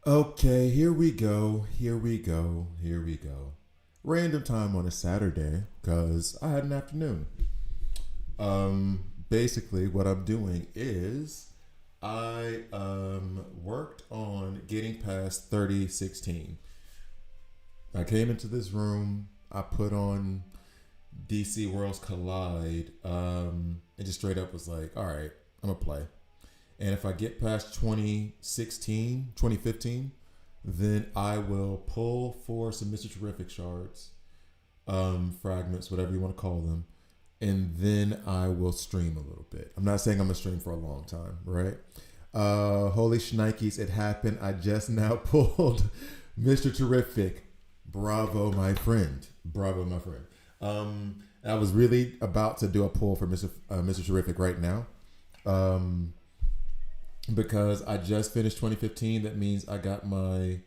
Okay, here we go. Here we go. Here we go. Random time on a Saturday because I had an afternoon. Basically, what I'm doing is I worked on getting past 3016. I came into this room. I put on DC Worlds Collide. It just straight up was like, all right, I'm gonna play. And if I get past 2016, 2015, then I will pull for some Mr. Terrific shards, fragments, whatever you want to call them. And then I will stream a little bit. I'm not saying I'm going to stream for a long time, right? Holy shnikes, it happened. I just now pulled Mr. Terrific. Bravo, my friend. Bravo, my friend. I was really about to do a pull for Mr. Terrific right now. Because I just finished 2015. That means I got my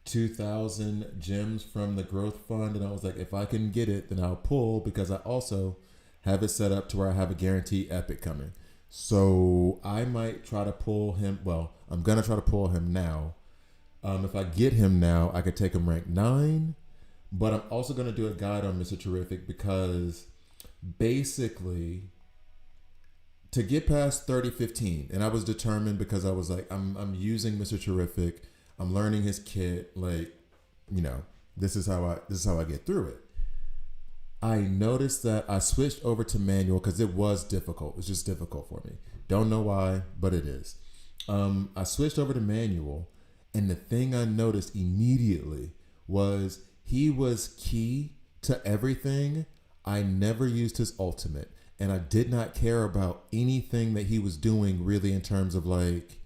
2,000 gems from the growth fund, and I was like, if I can get it, then I'll pull because I also have it set up to where I have a guaranteed epic coming. So I might try to pull him. Well, I'm gonna try to pull him now. If I get him now, I could take him rank 9. But I'm also gonna do a guide on Mr. Terrific because basically to get past 3015, and I was determined because I was like, I'm using Mr. Terrific, I'm learning his kit, like, this is how I get through it. I noticed that I switched over to manual because it was difficult. It's just difficult for me. Don't know why, but it is. I switched over to manual, and the thing I noticed immediately was he was key to everything. I never used his ultimate. And I did not care about anything that he was doing really in terms of like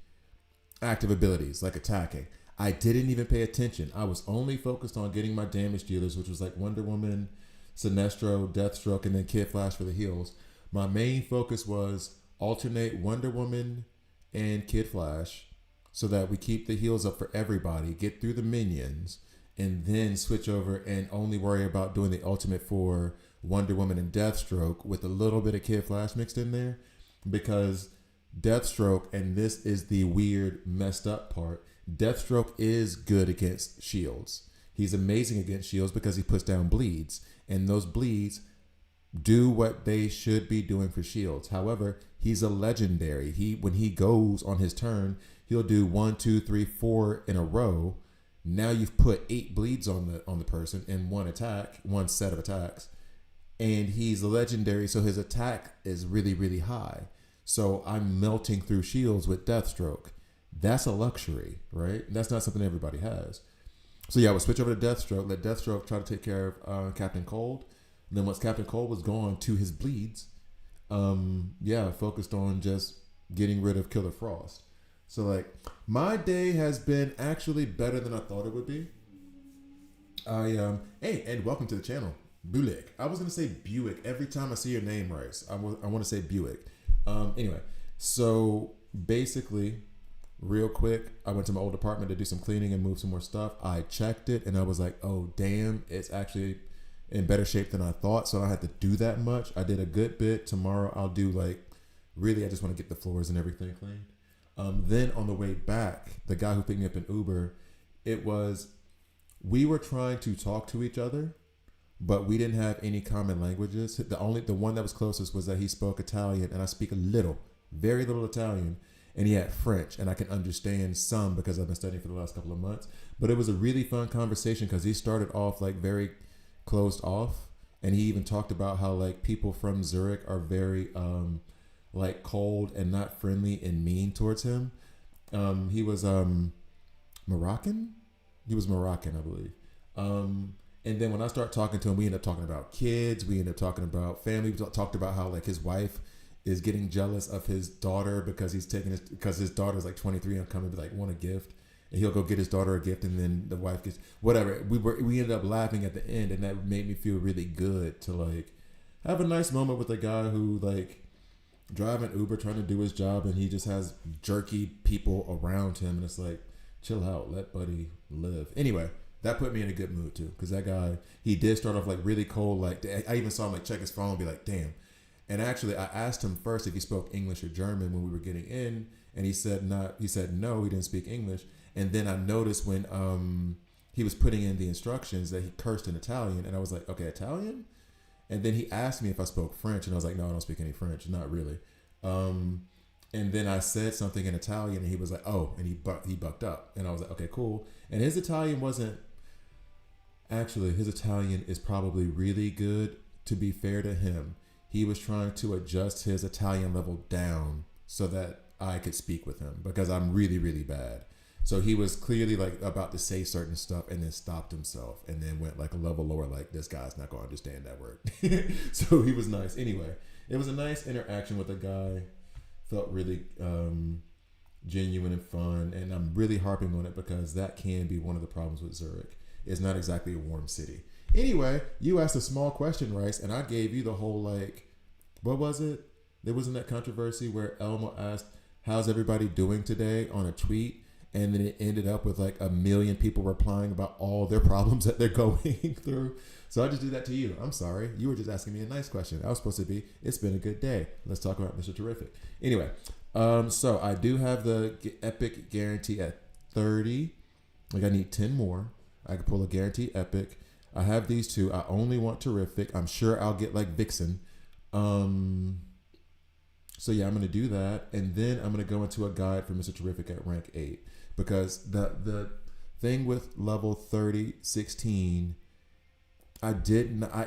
active abilities, like attacking. I didn't even pay attention. I was only focused on getting my damage dealers, which was like Wonder Woman, Sinestro, Deathstroke, and then Kid Flash for the heals. My main focus was alternate Wonder Woman and Kid Flash so that we keep the heals up for everybody, get through the minions, and then switch over and only worry about doing the ultimate for Wonder Woman and Deathstroke with a little bit of Kid Flash mixed in there, because Deathstroke, and this is the weird messed up part, Deathstroke is good against shields. He's amazing against shields because he puts down bleeds, and those bleeds do what they should be doing for shields. However, he's a legendary. When he goes on his turn, he'll do 1, 2, 3, 4 in a row. Now you've put 8 bleeds on the person in one set of attacks. And he's legendary, so his attack is really, really high. So I'm melting through shields with Deathstroke. That's a luxury, right? That's not something everybody has. So yeah, I would switch over to Deathstroke, let Deathstroke try to take care of Captain Cold. And then once Captain Cold was gone to his bleeds, focused on just getting rid of Killer Frost. So like, my day has been actually better than I thought it would be. Hey, and welcome to the channel. Buick. I was gonna say Buick every time I see your name right. I want to say Buick. Anyway, so basically, real quick, I went to my old apartment to do some cleaning and move some more stuff. I checked it and I was like, oh damn, it's actually in better shape than I thought. So I had to do that much. I did a good bit. Tomorrow I'll do like, really, I just want to get the floors and everything cleaned. Then on the way back, the guy who picked me up in Uber, we were trying to talk to each other, but we didn't have any common languages. The one that was closest was that he spoke Italian, and I speak a little, very little Italian, and he had French, and I can understand some because I've been studying for the last couple of months. But it was a really fun conversation because he started off like very closed off, and he even talked about how like people from Zurich are very like cold and not friendly and mean towards him. He was Moroccan. He was Moroccan, I believe. And then when I start talking to him, we end up talking about kids. We end up talking about family. We talked about how like his wife is getting jealous of his daughter because because his daughter's like 23 and coming to like want a gift, and he'll go get his daughter a gift, and then the wife gets whatever. We ended up laughing at the end, and that made me feel really good to like have a nice moment with a guy who like driving Uber trying to do his job, and he just has jerky people around him, and it's like, chill out, let buddy live. Anyway. That put me in a good mood too, because that guy, he did start off like really cold. Like I even saw him like check his phone and be like, damn. And actually, I asked him first if he spoke English or German when we were getting in, and he said not. He said no, he didn't speak English. And then I noticed when he was putting in the instructions that he cursed in Italian, and I was like, okay, Italian. And then he asked me if I spoke French, and I was like, no, I don't speak any French, not really. And then I said something in Italian, and he was like, oh, and he bucked up, and I was like, okay, cool. And his Italian wasn't actually his Italian is probably really good. To be fair to him, he was trying to adjust his Italian level down so that I could speak with him because I'm really, really bad. So he was clearly like about to say certain stuff and then stopped himself and then went like a level lower, like this guy's not going to understand that word. So he was nice. Anyway, it was a nice interaction with a guy. Felt really genuine and fun. And I'm really harping on it because that can be one of the problems with Zurich. It's not exactly a warm city. Anyway, you asked a small question, Rice, and I gave you the whole like, what was it? There wasn't that controversy where Elmo asked, how's everybody doing today on a tweet? And then it ended up with like 1 million people replying about all their problems that they're going through. So I just did that to you. I'm sorry. You were just asking me a nice question. I was supposed to be, it's been a good day. Let's talk about Mr. Terrific. Anyway, so I do have the epic guarantee at 30. Like I need 10 more. I can pull a guarantee epic. I have these two. I only want terrific. I'm sure I'll get like Vixen. So yeah, I'm going to do that. And then I'm going to go into a guide for Mr. Terrific at rank 8. Because the thing with level 30, 16, I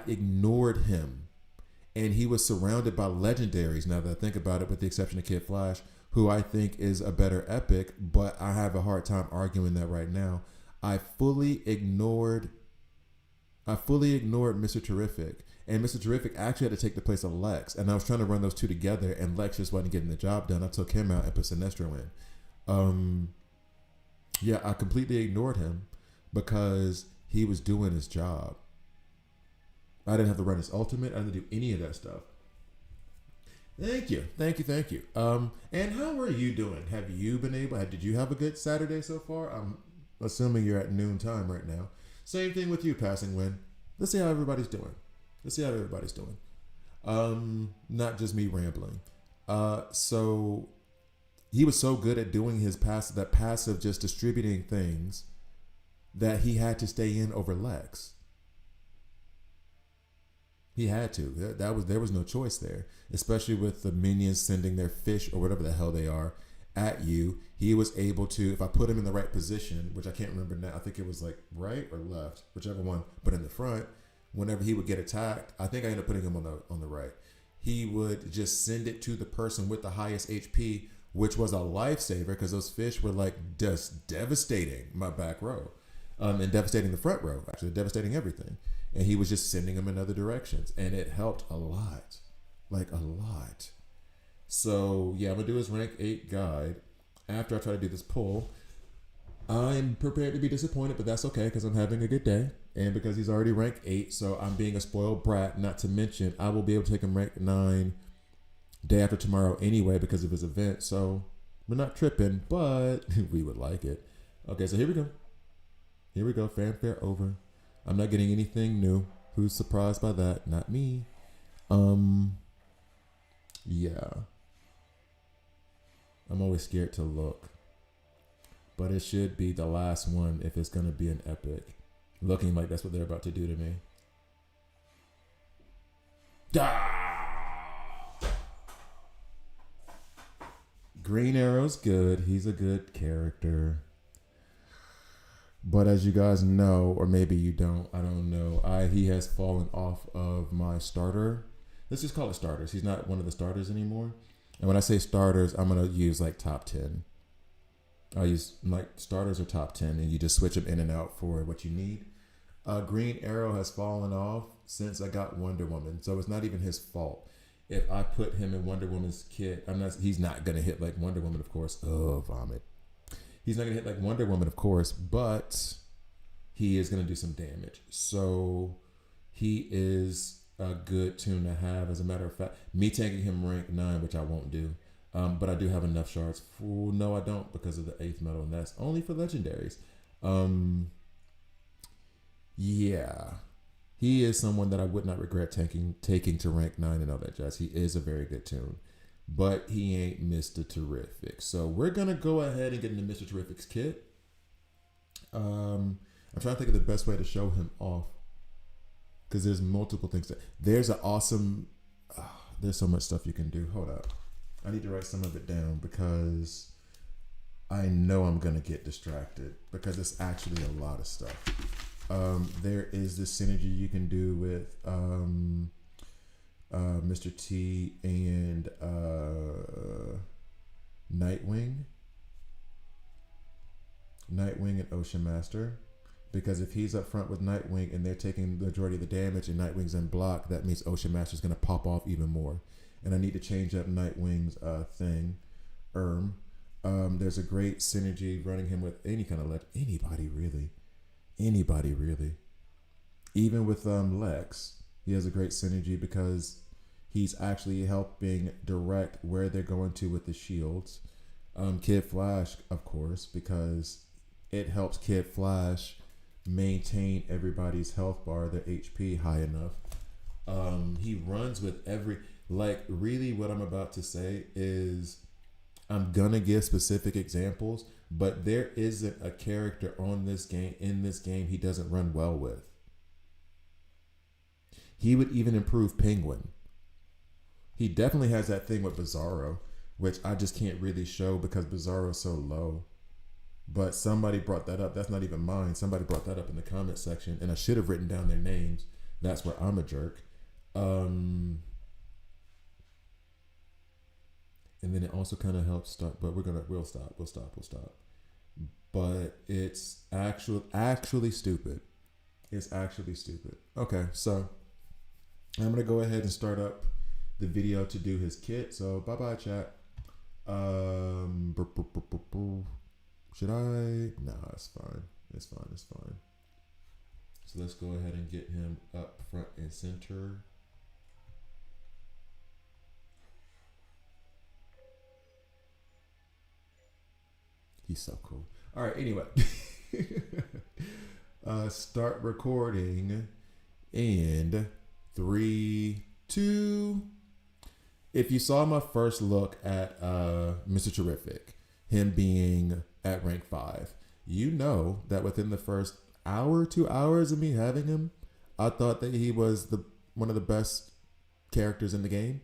ignored him. And he was surrounded by legendaries, now that I think about it, with the exception of Kid Flash, who I think is a better epic, but I have a hard time arguing that right now. I fully ignored Mr. Terrific. And Mr. Terrific actually had to take the place of Lex. And I was trying to run those two together, and Lex just wasn't getting the job done. I took him out and put Sinestro in. Yeah, I completely ignored him because he was doing his job. I didn't have to run his ultimate. I didn't do any of that stuff. Thank you. And how are you doing? Have you been did you have a good Saturday so far? I'm assuming you're at noon time right now. Same thing with you, Passing Wind. Let's see how everybody's doing. Not just me rambling. So he was so good at doing his passive just distributing things that he had to stay in over Lex. He had to. There was no choice there, especially with the minions sending their fish or whatever the hell they are at you. He was able to, if I put him in the right position, which I can't remember now, I think it was like right or left, whichever one, but in the front, whenever he would get attacked, I think I ended up putting him on the right. He would just send it to the person with the highest HP, which was a lifesaver because those fish were like just devastating my back row, and devastating the front row, actually devastating everything. And he was just sending them in other directions, and it helped a lot, like a lot. So yeah, I'm gonna do his rank 8 guide. After I try to do this pull, I'm prepared to be disappointed, but that's okay because I'm having a good day, and because he's already rank 8, so I'm being a spoiled brat. Not to mention, I will be able to take him rank 9 day after tomorrow anyway because of his event. So we're not tripping, but we would like it. Okay, so here we go. Fanfare over. I'm not getting anything new. Who's surprised by that? Not me. Yeah. I'm always scared to look. But it should be the last one if it's going to be an epic. Looking like that's what they're about to do to me. Green Arrow's good. He's a good character. But as you guys know, or maybe you don't, I don't know, he has fallen off of my starter. Let's just call it starters. He's not one of the starters anymore. And when I say starters, I'm going to use like top 10. I'll use like starters or top 10, and you just switch them in and out for what you need. Green Arrow has fallen off since I got Wonder Woman. So it's not even his fault. If I put him in Wonder Woman's kit, he's not going to hit like Wonder Woman, of course. Oh, vomit. He's not going to hit like Wonder Woman, of course, but he is going to do some damage. So he is a good tune to have. As a matter of fact, me taking him rank 9, which I won't do, but I do have enough shards. No, I don't, because of the 8th medal, and that's only for legendaries. Yeah. He is someone that I would not regret taking to rank 9 and all that jazz. He is a very good tune. but he ain't Mr. Terrific. So we're gonna go ahead and get into Mr. Terrific's kit. I'm trying to think of the best way to show him off, because there's multiple things. There's an awesome. There's so much stuff you can do. Hold up, I need to write some of it down because I know I'm gonna get distracted because it's actually a lot of stuff. There is this synergy you can do with Mr. T and Nightwing and Ocean Master. Because if he's up front with Nightwing and they're taking the majority of the damage and Nightwing's in block, that means Ocean Master's going to pop off even more. And I need to change up Nightwing's thing. There's a great synergy running him with any kind of anybody really. Even with Lex, he has a great synergy because he's actually helping direct where they're going to with the shields. Kid Flash, of course, because it helps Kid Flash maintain everybody's health bar, their HP high enough. He runs with really what I'm about to say is I'm gonna give specific examples, but there isn't a character in this game he doesn't run well with. He would even improve Penguin. He definitely has that thing with Bizarro, which I just can't really show because Bizarro is so low. But somebody brought that up. That's not even mine. Somebody brought that up in the comment section, and I should have written down their names. That's where I'm a jerk. And then it also kind of helps start, but we'll stop. But it's actually stupid. It's actually stupid. Okay, so I'm gonna go ahead and start up the video to do his kit. So bye chat. Should I? Nah, it's fine. It's fine. So let's go ahead and get him up front and center. He's so cool. All right, anyway. Start recording in 3, 2. If you saw my first look at Mr. Terrific, him being at rank 5, you know that within the first hour, 2 hours of me having him, I thought that he was one of the best characters in the game.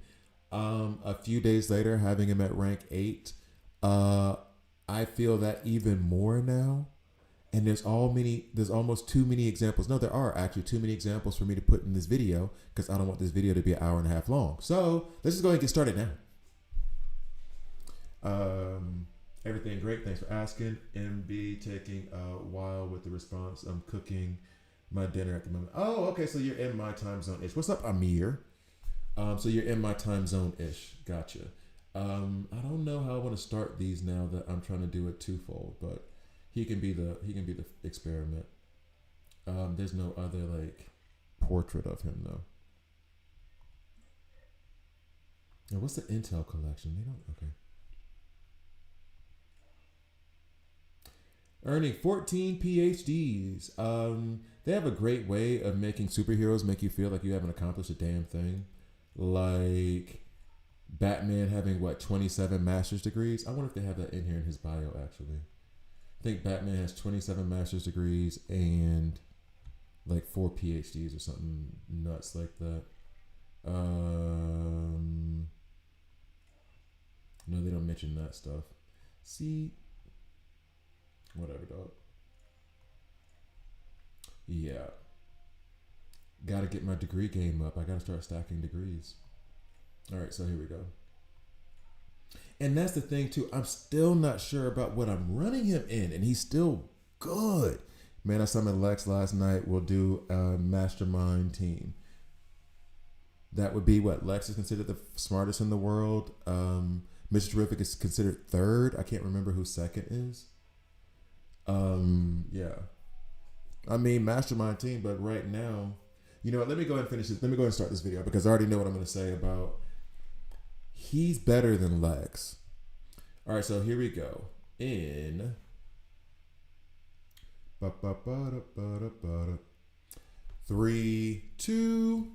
A few days later, having him at rank 8, I feel that even more now. And there's almost too many examples. No, there are actually too many examples for me to put in this video because I don't want this video to be an hour and a half long. So let's just go ahead and get started now. Everything great. Thanks for asking. MB taking a while with the response. I'm cooking my dinner at the moment. Oh, okay. So you're in my time zone ish. What's up, Amir? So you're in my time zone ish. Gotcha. I don't know how I want to start these now that I'm trying to do it twofold, but he can be the experiment. There's no other portrait of him though. Now, what's the Intel collection? They don't. Okay. Earning 14 PhDs. They have a great way of making superheroes make you feel like you haven't accomplished a damn thing. Like Batman having 27 master's degrees. I wonder if they have that in here in his bio actually. I think Batman has 27 master's degrees and 4 PhDs or something nuts like that. No, they don't mention that stuff. See, whatever, dog. Yeah. Gotta get my degree game up. I gotta start stacking degrees. All right, so here we go. And that's the thing too. I'm still not sure about what I'm running him in, and he's still good. Man, I summoned Lex last night. We'll do a mastermind team. That would be what Lex is considered the smartest in the world. Mr. Terrific is considered third. I can't remember who second is. Yeah. I mean, mastermind team, but right now, you know what? Let me go ahead and finish this. Let me go ahead and start this video because I already know what I'm going to say about. He's better than Lex. All right, so here we go. In 3, 2.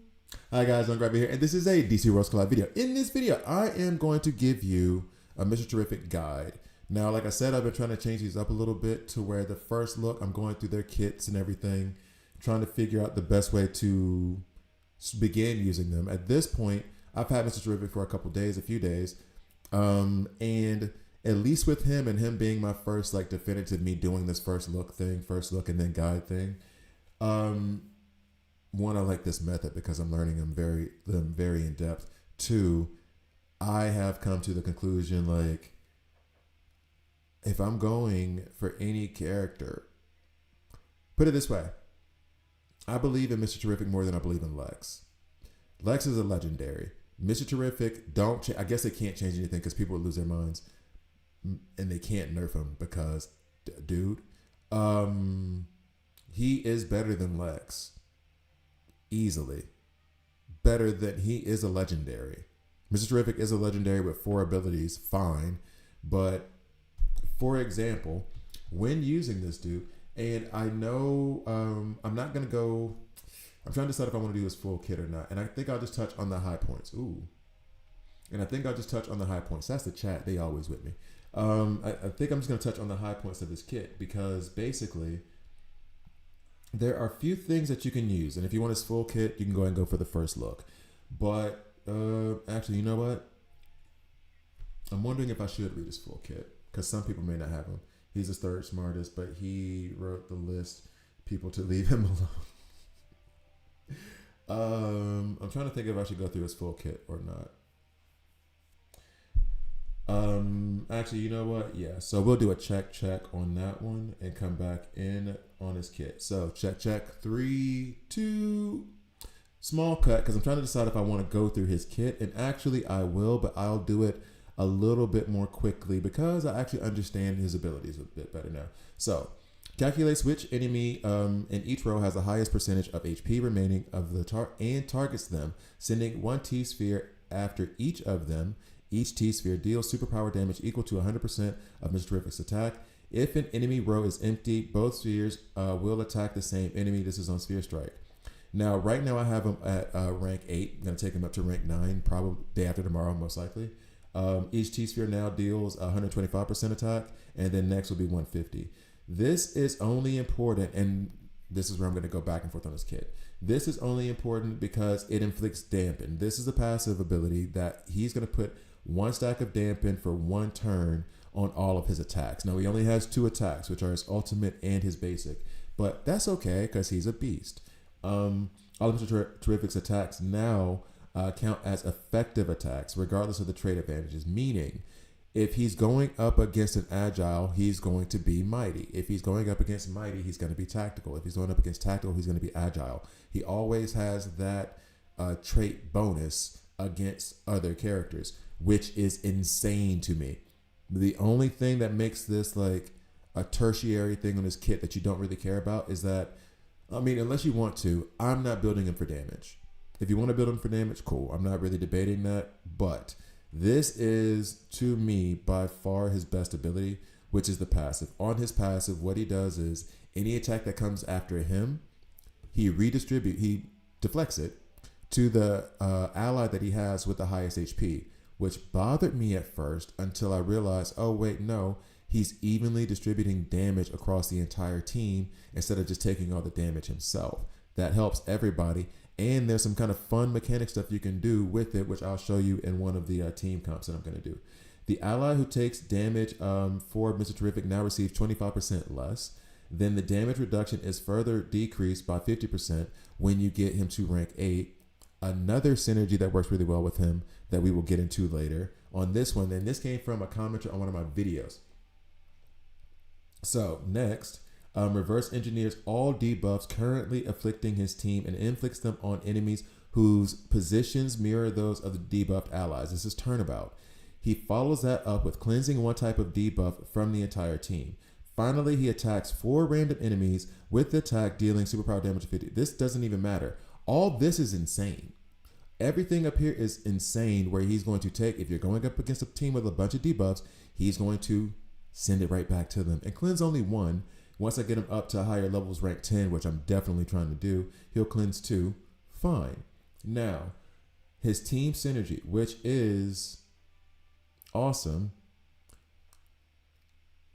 Hi guys, I'm Grabby here, and this is a DC Roast Collab video. In this video, I am going to give you a Mr. Terrific guide. Now, like I said, I've been trying to change these up a little bit to where the first look, I'm going through their kits and everything, trying to figure out the best way to begin using them. At this point, I've had Mr. Terrific for a few days, and at least with him and him being my first like definitive me doing this first look and then guide thing. One, I like this method because I'm learning them very in depth. Two, I have come to the conclusion, like, if I'm going for any character, put it this way, I believe in Mr. Terrific more than I believe in Lex. Lex is a legendary. Mr. Terrific, I guess they can't change anything because people would lose their minds, and they can't nerf him because, dude, he is better than Lex. Easily. He is a legendary. Mr. Terrific is a legendary with 4 abilities, fine. But, for example, when using this dude, and I know I'm not going to go, I'm trying to decide if I want to do this full kit or not. And I think I'll just touch on the high points. That's the chat. They always with me. I think I'm just going to touch on the high points of this kit because basically there are a few things that you can use. And if you want his full kit, you can go ahead and go for the first look. But actually, you know what? I'm wondering if I should read his full kit because some people may not have him. He's the 3rd smartest, but he wrote the list people to leave him alone. I'm trying to think if I should go through his full kit or not. Actually, you know what? Yeah. So we'll do a check on that one and come back in on his kit. So check. 3, 2, small cut because I'm trying to decide if I want to go through his kit, and actually I will, but I'll do it a little bit more quickly because I actually understand his abilities a bit better now. So calculates which enemy in each row has the highest percentage of HP remaining of the and targets them, sending 1 T-sphere after each of them. Each T-sphere deals superpower damage equal to 100% of Mr. Terrific's attack. If an enemy row is empty, both spheres will attack the same enemy. This is on Sphere Strike. Now, right now I have him at rank 8. I'm going to take him up to rank 9, probably day after tomorrow, most likely. Each T-sphere now deals 125% attack, and then next will be 150. This is only important, and this is where I'm going to go back and forth on this kit. This is only important because it inflicts dampen. This is a passive ability that he's going to put 1 stack of dampen for 1 turn on all of his attacks. Now, he only has 2 attacks, which are his ultimate and his basic, but that's okay because he's a beast. All of Mr. Terrific's attacks now count as effective attacks, regardless of the trait advantages, meaning if he's going up against an agile, he's going to be mighty. If he's going up against mighty, he's going to be tactical. If he's going up against tactical, he's going to be agile. He always has that trait bonus against other characters, which is insane to me. The only thing that makes this like a tertiary thing on his kit that you don't really care about is that, I mean, unless you want to, I'm not building him for damage. If you want to build him for damage, cool. I'm not really debating that, but this is, to me, by far his best ability, which is the passive. On his passive, what he does is any attack that comes after him, he deflects it to the ally that he has with the highest HP, which bothered me at first until I realized, oh, wait, no, he's evenly distributing damage across the entire team instead of just taking all the damage himself. That helps everybody. And there's some kind of fun mechanic stuff you can do with it, which I'll show you in one of the team comps that I'm going to do. The ally who takes damage for Mr. Terrific now receives 25% less. Then the damage reduction is further decreased by 50% when you get him to rank 8. Another synergy that works really well with him that we will get into later on this one. Then this came from a commenter on one of my videos. So next, reverse engineers all debuffs currently afflicting his team and inflicts them on enemies whose positions mirror those of the debuffed allies. This is turnabout. He follows that up with cleansing 1 type of debuff from the entire team. Finally, he attacks 4 random enemies with the attack dealing superpower damage of 50. This doesn't even matter. All this is insane. Everything up here is insane where he's going to take, if you're going up against a team with a bunch of debuffs, he's going to send it right back to them and cleanse only 1. Once I get him up to higher levels, rank 10, which I'm definitely trying to do, he'll cleanse 2. Fine. Now, his team synergy, which is awesome,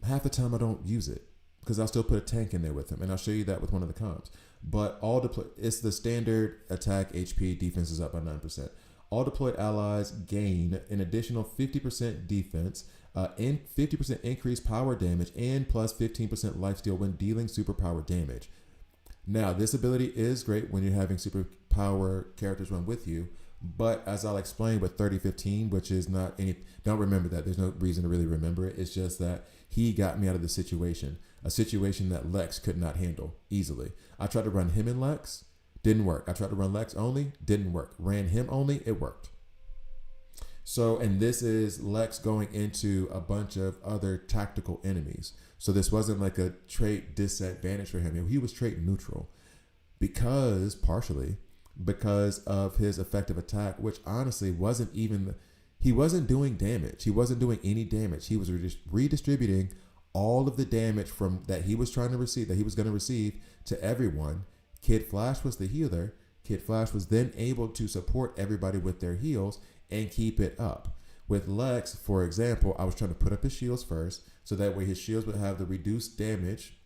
half the time I don't use it because I'll still put a tank in there with him, and I'll show you that with one of the comps. But it's the standard attack HP, defense is up by 9%. All deployed allies gain an additional 50% defense, and 50% increased power damage, and plus 15% lifesteal when dealing superpower damage. Now, this ability is great when you're having superpower characters run with you, but as I'll explain with 3015, which is not any, don't remember that. There's no reason to really remember it. It's just that he got me out of the situation, a situation that Lex could not handle easily. I tried to run him and Lex, didn't work. I tried to run Lex only, didn't work. Ran him only, it worked. So, and this is Lex going into a bunch of other tactical enemies. So this wasn't like a trait disadvantage for him. He was trait neutral partially because of his effective attack, which honestly wasn't even, he wasn't doing damage. He wasn't doing any damage. He was redistributing all of the damage from that he was trying to receive, that he was going to receive to everyone. Kid Flash was the healer. Kid Flash was then able to support everybody with their heals and keep it up. With Lex, for example, I was trying to put up his shields first, so that way his shields would have the reduced damage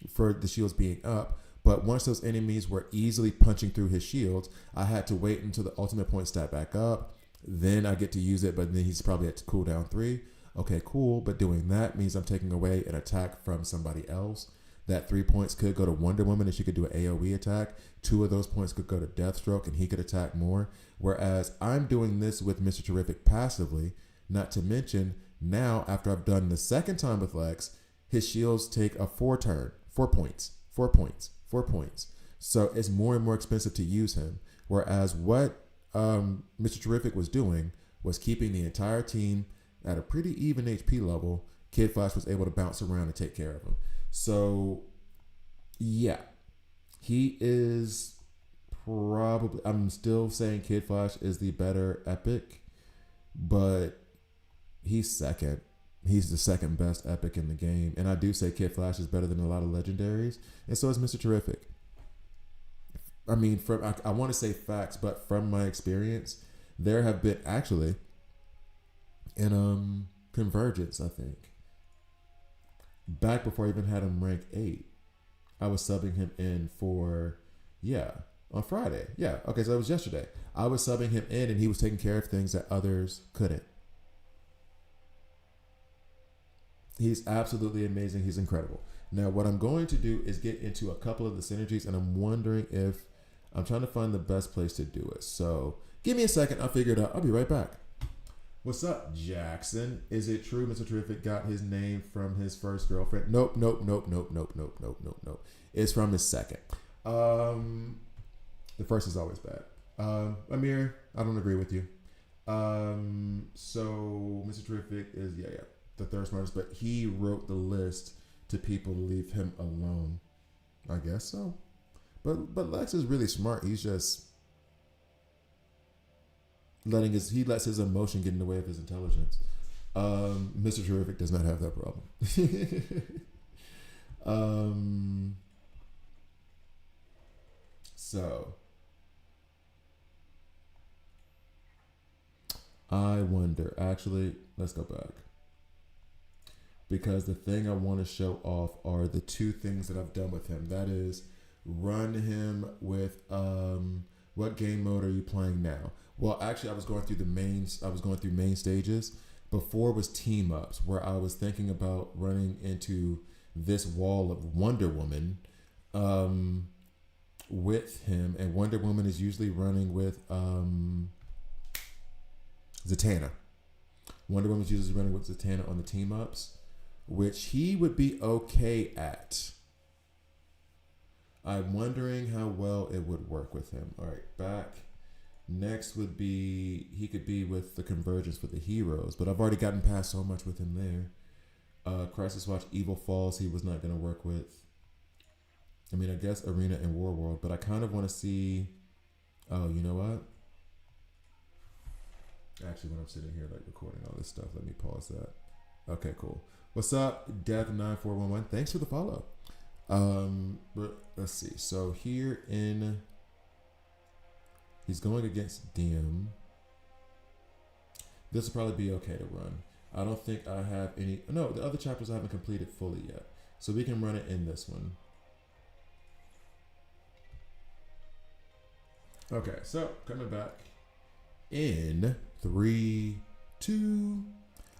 for the shields being up. But once those enemies were easily punching through his shields, I had to wait until the ultimate point stat back up. Then I get to use it, but then he's probably at cooldown 3. Okay, cool. But doing that means I'm taking away an attack from somebody else. That 3 points could go to Wonder Woman and she could do an AoE attack. 2 of those points could go to Deathstroke and he could attack more. Whereas I'm doing this with Mr. Terrific passively, not to mention now after I've done the second time with Lex, his shields take a 4 turn, 4 points, 4 points, 4 points. So it's more and more expensive to use him. Whereas what Mr. Terrific was doing was keeping the entire team at a pretty even HP level. Kid Flash was able to bounce around and take care of him. So, yeah, he is probably, I'm still saying Kid Flash is the better epic, but he's second. He's the second best epic in the game. And I do say Kid Flash is better than a lot of legendaries. And so is Mr. Terrific. I mean, I want to say facts, but from my experience, there have been actually in Convergence, I think. Back before I even had him rank 8, I was subbing him in for, on Friday. Yeah, okay, so it was yesterday. I was subbing him in and he was taking care of things that others couldn't. He's absolutely amazing. He's incredible. Now, what I'm going to do is get into a couple of the synergies, and I'm wondering if I'm trying to find the best place to do it. So give me a second. I'll figure it out. I'll be right back. What's up, Jackson? Is it true Mr. Terrific got his name from his first girlfriend? Nope. It's from his second. The first is always bad. Amir, I don't agree with you. So Mr. Terrific is, the third smartest, but he wrote the list to people to leave him alone. I guess so. But Lex is really smart. He's just he lets his emotion get in the way of his intelligence. Mr. Terrific does not have that problem. So I wonder, actually, let's go back. Because the thing I want to show off are the 2 things that I've done with him. That is, run him with what game mode are you playing now? Well, actually, I was going through main stages. Before was team ups, where I was thinking about running into this wall of Wonder Woman with him, and Wonder Woman is usually running with Zatanna. Wonder Woman's usually running with Zatanna on the team ups, which he would be okay at. I'm wondering how well it would work with him. All right, back. Next would be, he could be with the Convergence for the heroes, but I've already gotten past so much with him there. Crisis Watch Evil Falls, he was not going to work with. I mean, I guess Arena and War World, but I kind of want to see, oh, you know what? Actually, when I'm sitting here like recording all this stuff, let me pause that. Okay, cool. What's up, Death9411? Thanks for the follow. But let's see. So here in He's going against DM. This will probably be okay to run. I don't think I have any. No, the other chapters I haven't completed fully yet. So we can run it in this one. Okay, so coming back in 3, 2.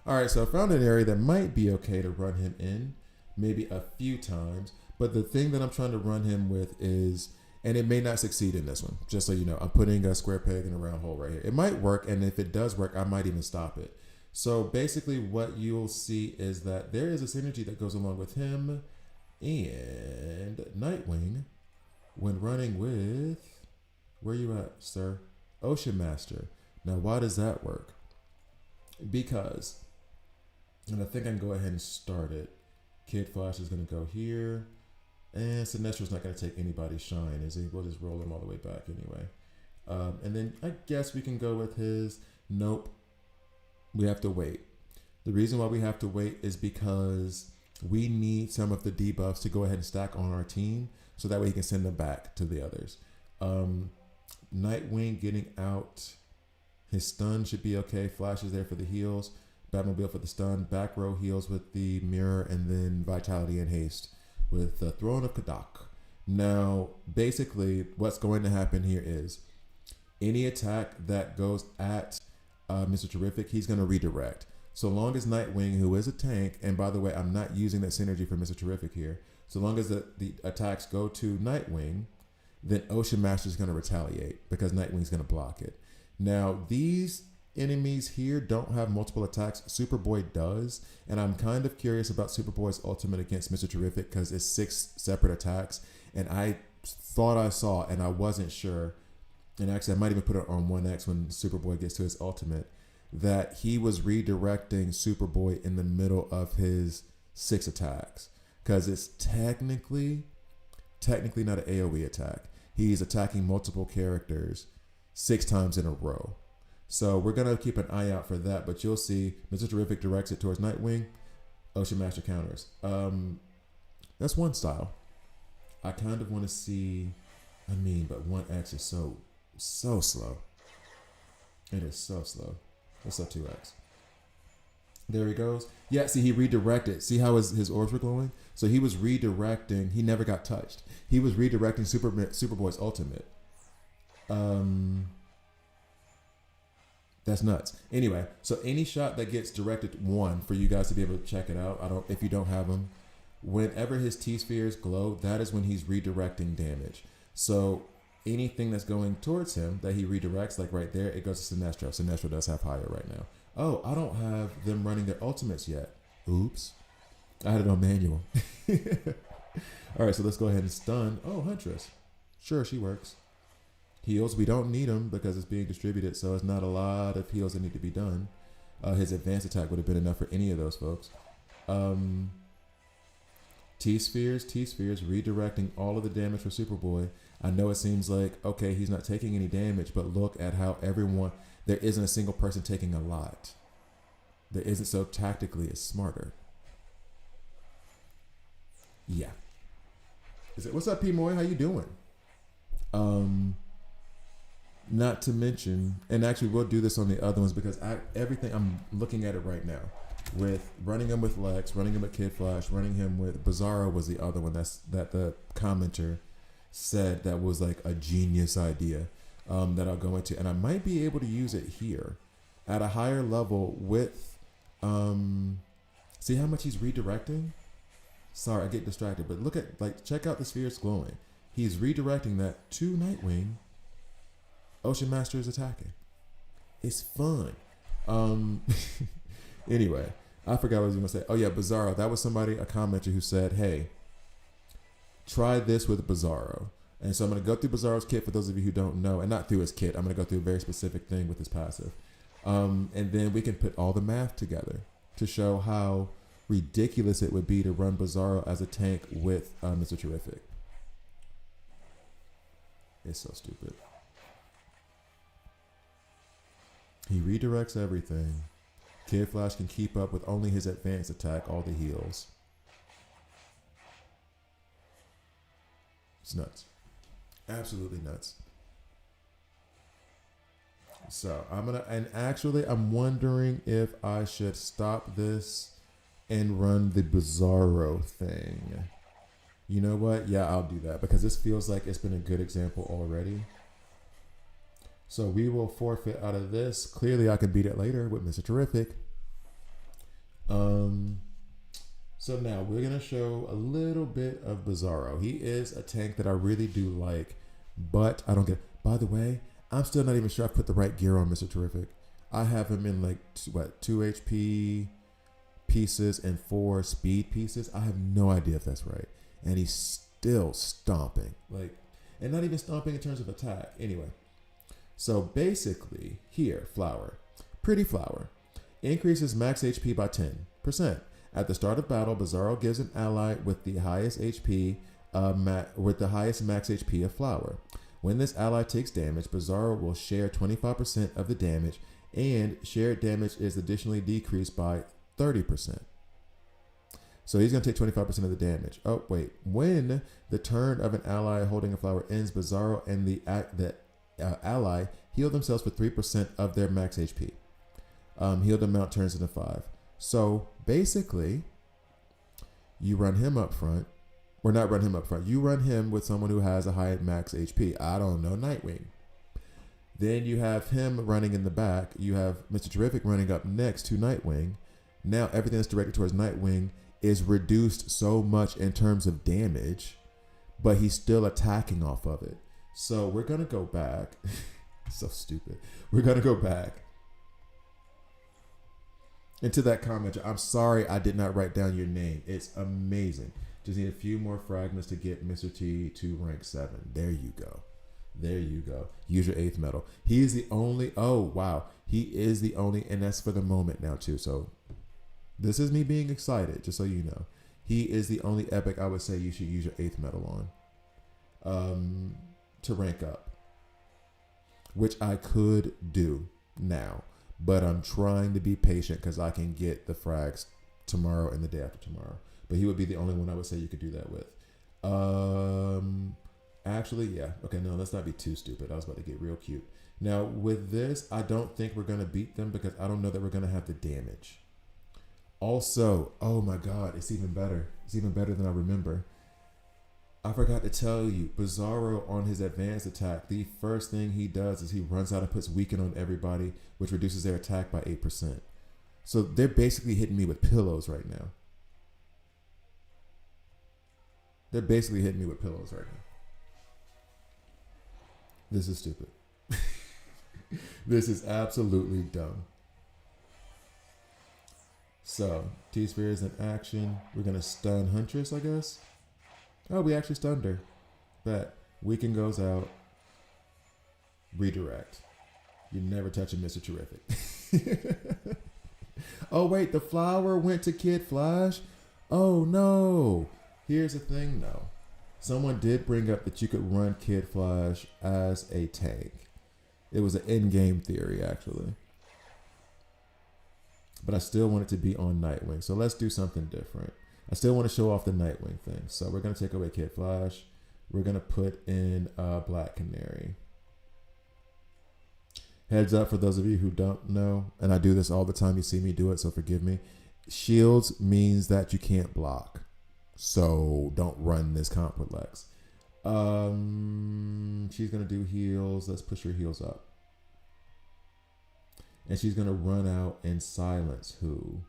All right, so I found an area that might be okay to run him in, maybe a few times. But the thing that I'm trying to run him with is, and it may not succeed in this one, just so you know, I'm putting a square peg in a round hole right here. It might work, and if it does work, I might even stop it. So basically what you'll see is that there is a synergy that goes along with him and Nightwing when running with, where you at, sir? Ocean Master. Now, why does that work? Because, and I think I can go ahead and start it. Kid Flash is going to go here. And Sinestro's not going to take anybody's shine, is he? We'll just roll him all the way back anyway. And then I guess we can go with his, nope. We have to wait. The reason why we have to wait is because we need some of the debuffs to go ahead and stack on our team so that way he can send them back to the others. Nightwing getting out his stun should be okay. Flash is there for the heals. Batmobile for the stun. Back row heals with the mirror, and then Vitality and haste with the Throne of Kadak. Now, basically, what's going to happen here is any attack that goes at Mr. Terrific, he's going to redirect. So long as Nightwing, who is a tank, and by the way, I'm not using that synergy for Mr. Terrific here. So long as the attacks go to Nightwing, then Ocean Master is going to retaliate because Nightwing's going to block it. Now, these enemies here don't have multiple attacks. Superboy does, and I'm kind of curious about Superboy's ultimate against Mr. Terrific because it's 6 separate attacks, and I thought I saw, and I wasn't sure, and actually I might even put it on 1x when Superboy gets to his ultimate, that he was redirecting Superboy in the middle of his 6 attacks because it's technically not an AoE attack. He's attacking multiple characters 6 times in a row. So we're going to keep an eye out for that, but you'll see Mr. Terrific directs it towards Nightwing, Ocean Master counters. That's one style. I kind of want to see, but 1x is so slow. It is so slow. Let's up 2x. There he goes. Yeah, see, he redirected. See how his orbs were glowing? So he was redirecting. He never got touched. He was redirecting Superboy's ultimate. That's nuts. Anyway, so any shot that gets directed, one, for you guys to be able to check it out. If you don't have them, whenever his T-spheres glow, that is when he's redirecting damage. So anything that's going towards him that he redirects, like right there, it goes to Sinestro. Sinestro does have higher right now. Oh, I don't have them running their ultimates yet. Oops. I had it on manual. All right, so let's go ahead and stun. Oh, Huntress. Sure, she works. Heals, we don't need them because it's being distributed, so it's not a lot of heals that need to be done. His advanced attack would have been enough for any of those folks. T-spheres, redirecting all of the damage for Superboy. I know it seems like, okay, he's not taking any damage, but look at how there isn't a single person taking a lot. There isn't, so tactically it's smarter. Yeah. What's up, P. Moy? How you doing? Not to mention, and actually we'll do this on the other ones because everything, I'm looking at it right now. With running him with Lex, running him with Kid Flash, running him with Bizarro was the other one that the commenter said that was like a genius idea that I'll go into. And I might be able to use it here at a higher level with, see how much he's redirecting? Sorry, I get distracted, but check out the spheres glowing. He's redirecting that to Nightwing. Ocean Master is attacking. It's fun. Anyway, I forgot what I was going to say. Oh yeah, Bizarro. That was a commenter who said, hey, try this with Bizarro. And so I'm going to go through Bizarro's kit for those of you who don't know, and not through his kit. I'm going to go through a very specific thing with his passive. And then we can put all the math together to show how ridiculous it would be to run Bizarro as a tank with Mr. Terrific. It's so stupid. He redirects everything. Kid Flash can keep up with only his advanced attack, all the heals. It's nuts. Absolutely nuts. So I'm gonna, and actually, I'm wondering if I should stop this and run the Bizarro thing. You know what? Yeah, I'll do that because this feels like it's been a good example already. So we will forfeit out of this. Clearly, I can beat it later with Mr. Terrific. So now we're gonna show a little bit of Bizarro. He is a tank that I really do like, but I don't get. By the way, I'm still not even sure I put the right gear on Mr. Terrific. I have him in like 2 HP pieces and 4 speed pieces. I have no idea if that's right, and he's still stomping like, and not even stomping in terms of attack. Anyway, so basically here, Flower, Pretty Flower, increases max HP by 10%. At the start of battle, Bizarro gives an ally with the highest HP, with the highest max HP of Flower. When this ally takes damage, Bizarro will share 25% of the damage, and shared damage is additionally decreased by 30%. So he's going to take 25% of the damage. Oh, wait. When the turn of an ally holding a flower ends, Bizarro and the ally heal themselves for 3% of their max HP. Healed amount turns into 5. So basically, you run him up front. Or not run him up front. You run him with someone who has a high max HP. I don't know, Nightwing. Then you have him running in the back. You have Mr. Terrific running up next to Nightwing. Now everything that's directed towards Nightwing is reduced so much in terms of damage, but he's still attacking off of it. So we're going to go back. So stupid. We're going to go back into that comment. I'm sorry I did not write down your name. It's amazing. Just need a few more fragments to get Mr. T to rank 7. There you go. There you go. Use your 8th medal. He is the only, oh wow. He is the only, and that's for the moment now too. So this is me being excited, just so you know. He is the only epic I would say you should use your 8th medal on to rank up, which I could do now, but I'm trying to be patient because I can get the frags tomorrow and the day after tomorrow. But he would be the only one I would say you could do that with. Actually, yeah. Okay, no, let's not be too stupid. I was about to get real cute. Now, with this, I don't think we're going to beat them because I don't know that we're going to have the damage. Also, oh my God, it's even better. It's even better than I remember. I forgot to tell you, Bizarro on his advanced attack, the first thing he does is he runs out and puts weaken on everybody, which reduces their attack by 8%. So they're basically hitting me with pillows right now. They're basically hitting me with pillows right now. This is stupid. This is absolutely dumb. So, T-Sphere is in action. We're going to stun Huntress, I guess. Oh, we actually stunned her. Bet. Weaken goes out. Redirect. You never touch a Mr. Terrific. Oh, wait. The flower went to Kid Flash? Oh, no. Here's the thing, though. Someone did bring up that you could run Kid Flash as a tank. It was an in-game theory, actually. But I still want it to be on Nightwing. So let's do something different. I still want to show off the Nightwing thing. So we're going to take away Kid Flash. We're going to put in Black Canary. Heads up for those of you who don't know, and I do this all the time. You see me do it, so forgive me. Shields means that you can't block. So don't run this comp with Lex. She's going to do heals. Let's push her heals up. And she's going to run out and silence who?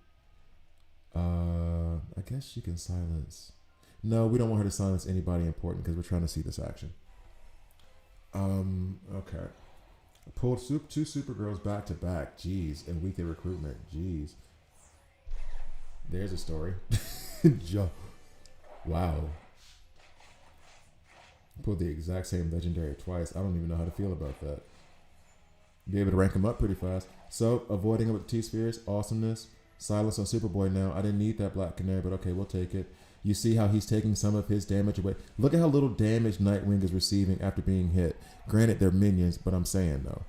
I guess she can silence. No, we don't want her to silence anybody important because we're trying to see this action. Okay. Pulled 2 Supergirls back to back. Jeez. And weekly recruitment. Jeez. There's a story. Wow. Pulled the exact same legendary twice. I don't even know how to feel about that. Be able to rank him up pretty fast. So, avoiding him with the T-Spheres. Awesomeness. Silence on Superboy now. I didn't need that Black Canary, but okay, we'll take it. You see how he's taking some of his damage away. Look at how little damage Nightwing is receiving after being hit. Granted, they're minions, but I'm saying, though.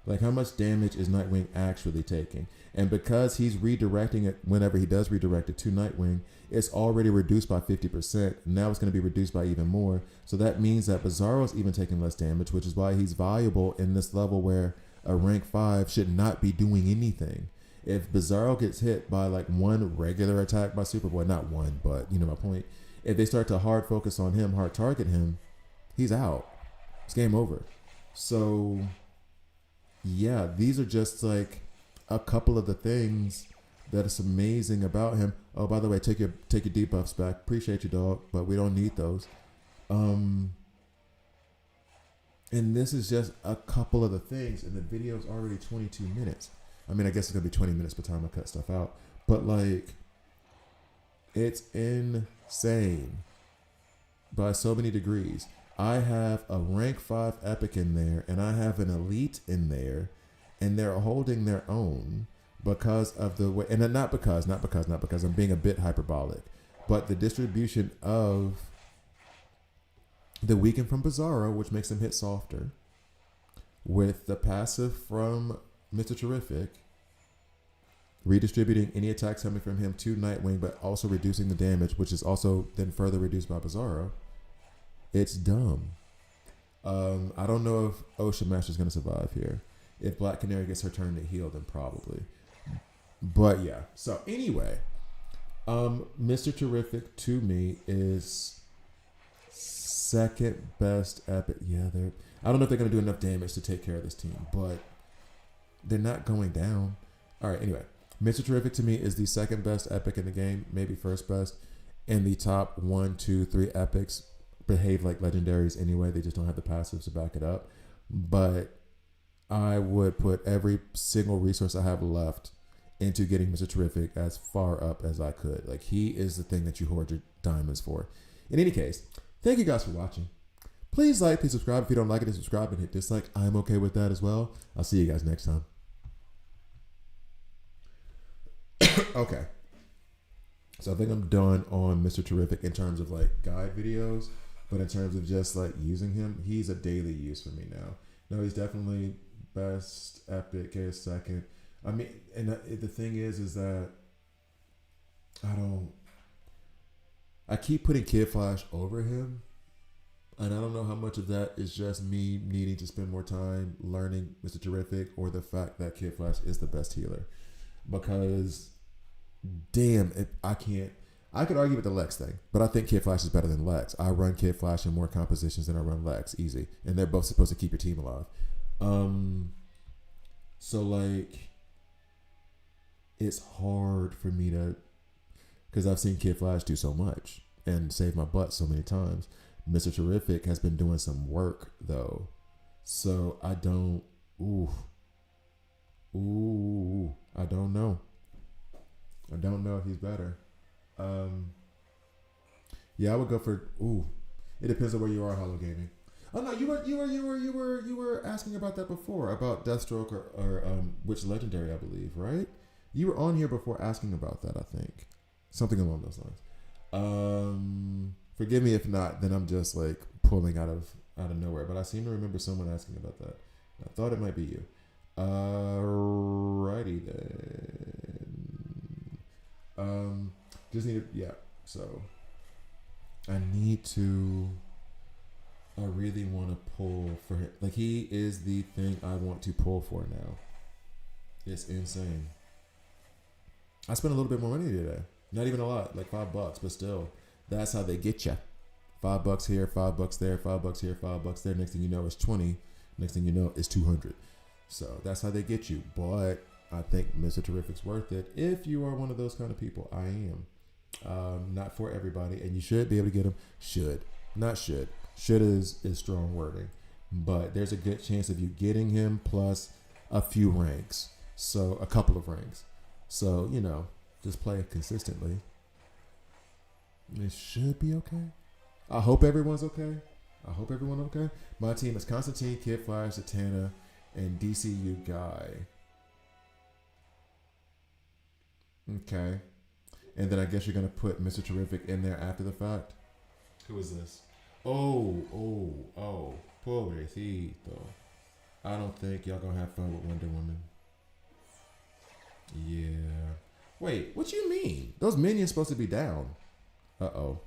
Like, how much damage is Nightwing actually taking? And because he's redirecting it, whenever he does redirect it to Nightwing, it's already reduced by 50%. Now it's going to be reduced by even more. So that means that Bizarro's even taking less damage, which is why he's valuable in this level where a rank 5 should not be doing anything. If Bizarro gets hit by like one regular attack by Superboy, not one, but you know my point. If they start to hard focus on him, hard target him, he's out. It's game over. So yeah, these are just like a couple of the things that is amazing about him. Oh, by the way, take your debuffs back. Appreciate you, dog, but we don't need those. And this is just a couple of the things, and the video is already 22 minutes. I mean, I guess it's gonna be 20 minutes by the time I cut stuff out, but like, it's insane by so many degrees. I have a rank 5 epic in there, and I have an elite in there, and they're holding their own because of the way, and not because I'm being a bit hyperbolic, but the distribution of the weaken from Bizarro, which makes them hit softer, with the passive from Mr. Terrific, redistributing any attacks coming from him to Nightwing, but also reducing the damage, which is also then further reduced by Bizarro. It's dumb. I don't know if Ocean Master is going to survive here. If Black Canary gets her turn to heal, then probably. But yeah. So anyway, Mr. Terrific to me is second best epic. Yeah, I don't know if they're going to do enough damage to take care of this team, but they're not going down. All right. Anyway, Mr. Terrific to me is the second best epic in the game, maybe first best. And the top 1, 2, 3 epics behave like legendaries anyway. They just don't have the passives to back it up. But I would put every single resource I have left into getting Mr. Terrific as far up as I could. Like, he is the thing that you hoard your diamonds for. In any case, thank you guys for watching. Please like, please subscribe. If you don't like it, subscribe and hit dislike. I'm okay with that as well. I'll see you guys next time. Okay. So I think I'm done on Mr. Terrific in terms of like guide videos. But in terms of just like using him, he's a daily use for me now. No, he's definitely best epic, is second. I mean, and the thing is that I keep putting Kid Flash over him. And I don't know how much of that is just me needing to spend more time learning Mr. Terrific, or the fact that Kid Flash is the best healer. Because, damn, I could argue with the Lex thing, but I think Kid Flash is better than Lex. I run Kid Flash in more compositions than I run Lex, easy. And they're both supposed to keep your team alive. So, like, it's hard for me to, because I've seen Kid Flash do so much and save my butt so many times. Mr. Terrific has been doing some work, though. So, I don't know. I don't know if he's better. Yeah, I would go for. It depends on where you are, Hollow Gaming. Oh no, you were asking about that before, about Deathstroke or which legendary, I believe, right? You were on here before asking about that, I think, something along those lines. Forgive me if not, then I'm just like pulling out of nowhere. But I seem to remember someone asking about that. I thought it might be you. Alrighty then. Just need to, yeah. So I really want to pull for him. Like, he is the thing I want to pull for now. It's insane. I spent a little bit more money today. Not even a lot, like $5, but still, that's how they get you. $5 here, $5 there, $5 here, $5 there. Next thing you know, it's 20. Next thing you know, it's 200. So that's how they get you. But I think Mr. Terrific's worth it if you are one of those kind of people. I am. Not for everybody, and you should be able to get him. Should, not should. Should is strong wording, but there's a good chance of you getting him plus a few ranks. So a couple of ranks. So, you know, just play it consistently. It should be okay. I hope everyone's okay. I hope everyone's okay. My team is Constantine, Kid Flash, Zatanna, and DCU Guy. Okay. And then I guess you're going to put Mr. Terrific in there after the fact. Who is this? Oh, pobrecito. I don't think y'all gonna have fun with Wonder Woman. Yeah. Wait, what you mean? Those minions supposed to be down. Uh-oh.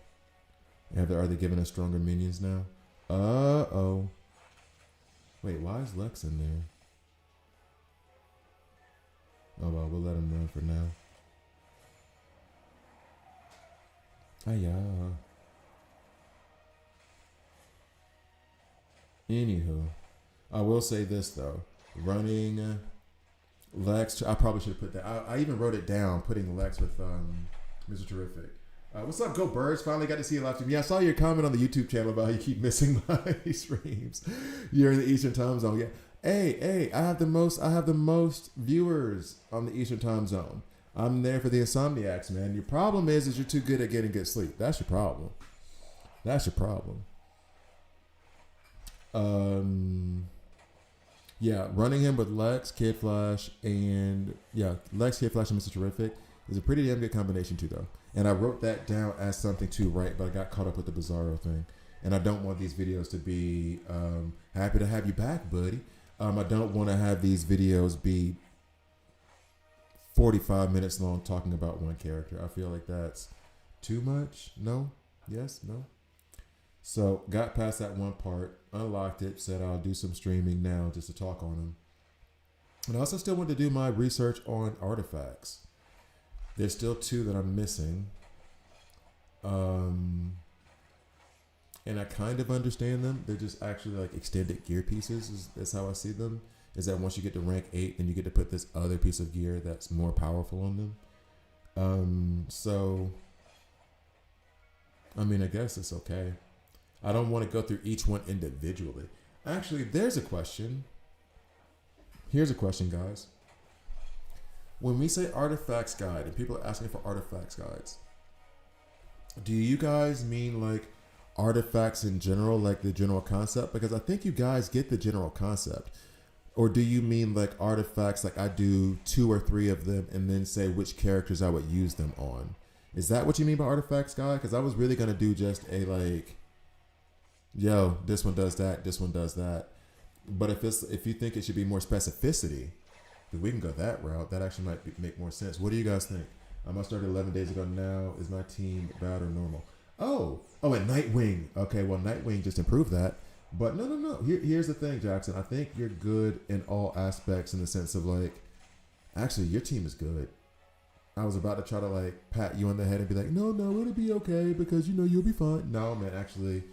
Are they giving us stronger minions now? Uh-oh. Wait, why is Lex in there? Oh, well, we'll let him run for now. Yeah. Anywho, I will say this, though. Running Lex, I probably should have put that. I even wrote it down, putting Lex with Mr. Terrific. What's up, Go Birds? Finally got to see you live stream. Yeah, I saw your comment on the YouTube channel about how you keep missing my streams. You're in the Eastern Time Zone. Yeah. Hey, I have the most viewers on the Eastern Time Zone. I'm there for the insomniacs, man. Your problem is you're too good at getting good sleep. That's your problem. Yeah, running him with Lex, Kid Flash, and Lex, Kid Flash, and Mr. Terrific is a pretty damn good combination too, though. And I wrote that down as something to write, but I got caught up with the Bizarro thing. And I don't want these videos to be happy to have you back, buddy. I don't want to have these videos be 45 minutes long talking about one character. I feel like that's too much. No? Yes? No? So got past that one part, unlocked it, said I'll do some streaming now just to talk on them. And I also still want to do my research on artifacts. There's still 2 that I'm missing. And I kind of understand them. They're just actually like extended gear pieces. That's how I see them. Is that once you get to rank 8, then you get to put this other piece of gear that's more powerful on them. So, I mean, I guess it's okay. I don't want to go through each one individually. Actually, there's a question. Here's a question, guys. When we say artifacts guide and people are asking for artifacts guides, do you guys mean like artifacts in general, like the general concept? Because I think you guys get the general concept. Or do you mean like artifacts, like I do 2 or 3 of them and then say which characters I would use them on? Is that what you mean by artifacts guide? Because I was really going to do just a like, yo, this one does that, this one does that. But if you think it should be more specificity, then we can go that route. That actually might make more sense. What do you guys think? I started 11 days ago now. Is my team bad or normal? Oh, and Nightwing. Okay, well, Nightwing just improved that. But no. Here's the thing, Jackson. I think you're good in all aspects in the sense of like, actually, your team is good. I was about to try to like pat you on the head and be like, no, it'll be okay because you'll be fine. No, man, actually,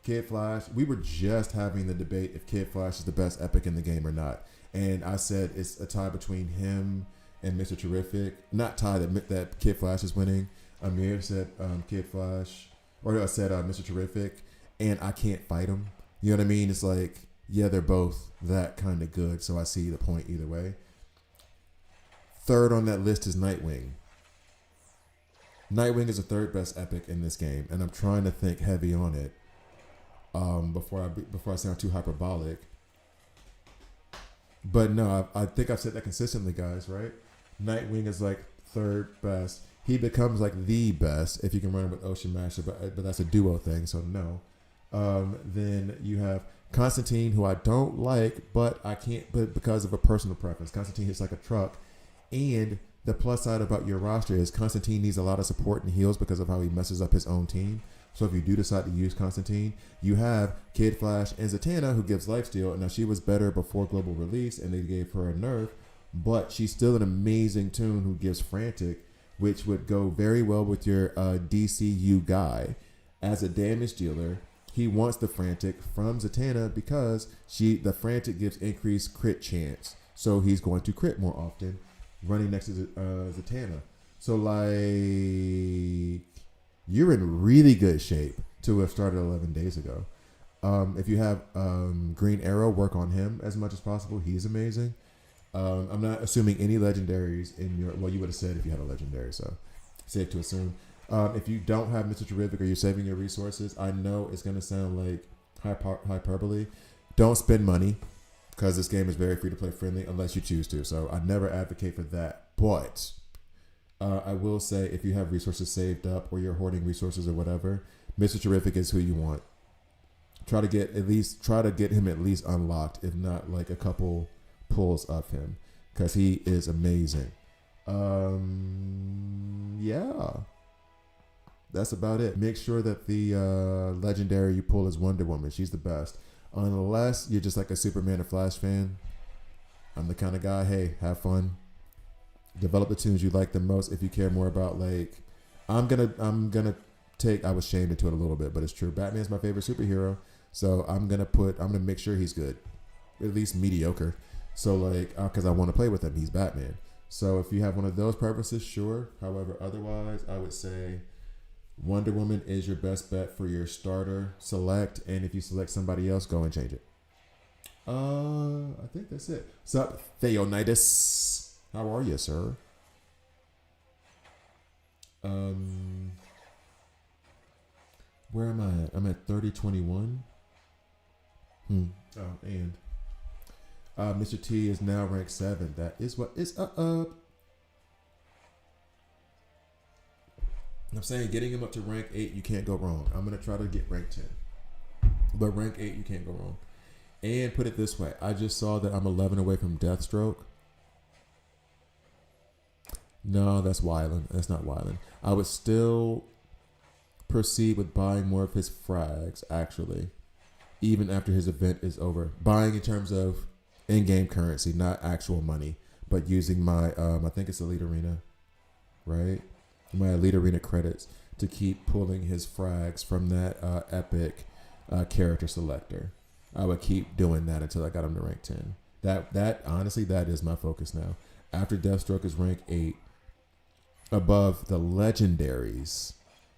Kid Flash. We were just having the debate if Kid Flash is the best epic in the game or not. And I said it's a tie between him and Mr. Terrific. Not tie that Kid Flash is winning. Amir said Kid Flash, or I said Mr. Terrific, and I can't fight him. You know what I mean? It's like, yeah, they're both that kind of good, so I see the point either way. Third on that list is Nightwing. Nightwing is the 3rd best epic in this game, and I'm trying to think heavy on it before I sound too hyperbolic. But no, I think I've said that consistently, guys, right? Nightwing is like 3rd best. He becomes like the best if you can run with Ocean Master, but that's a duo thing, so no. Then you have Constantine, who I don't like, but I can't, but because of a personal preference. Constantine hits like a truck. And the plus side about your roster is Constantine needs a lot of support and heals because of how he messes up his own team. So if you do decide to use Constantine, you have Kid Flash and Zatanna, who gives lifesteal. Now, she was better before global release, and they gave her a nerf, but she's still an amazing tune who gives Frantic, which would go very well with your DCU guy. As a damage dealer, he wants the Frantic from Zatanna because the Frantic gives increased crit chance. So he's going to crit more often running next to Zatanna. So, like, you're in really good shape to have started 11 days ago. If you have Green Arrow, work on him as much as possible. He's amazing. I'm not assuming any legendaries in your... Well, you would have said if you had a legendary, so safe to assume. If you don't have Mr. Terrific or you're saving your resources, I know it's going to sound like hyperbole. Don't spend money because this game is very free-to-play friendly unless you choose to. So I never advocate for that. But I will say if you have resources saved up or you're hoarding resources or whatever, Mr. Terrific is who you want. Try to get him at least unlocked, if not like a couple pulls of him, because he is amazing. Yeah, that's about it. Make sure that the legendary you pull is Wonder Woman. She's the best. Unless you're just like a Superman or Flash fan, I'm the kind of guy. Hey, have fun. Develop the tunes you like the most. If you care more about like, I'm gonna take. I was shamed into it a little bit, but it's true. Batman's my favorite superhero, so I'm gonna make sure he's good, at least mediocre. So like, because I want to play with him. He's Batman. So if you have one of those preferences, sure. However, otherwise, I would say Wonder Woman is your best bet for your starter select, and if you select somebody else, go and change it. I think that's it. What's up, Theonidas? How are you, sir? Where am I at? I'm at 3021. Oh, and Mr. T is now ranked 7. That is what is up. I'm saying getting him up to rank 8, you can't go wrong. I'm going to try to get rank 10. But rank 8, you can't go wrong. And put it this way. I just saw that I'm 11 away from Deathstroke. No, that's Wyland. That's not Wyland. I would still proceed with buying more of his frags, actually. Even after his event is over. Buying in terms of in-game currency, not actual money. But using my, I think it's Elite Arena. Right? My Elite Arena credits to keep pulling his frags from that epic character selector. I would keep doing that until I got him to rank 10. That honestly, that is my focus now. After Deathstroke is rank 8, above the legendaries,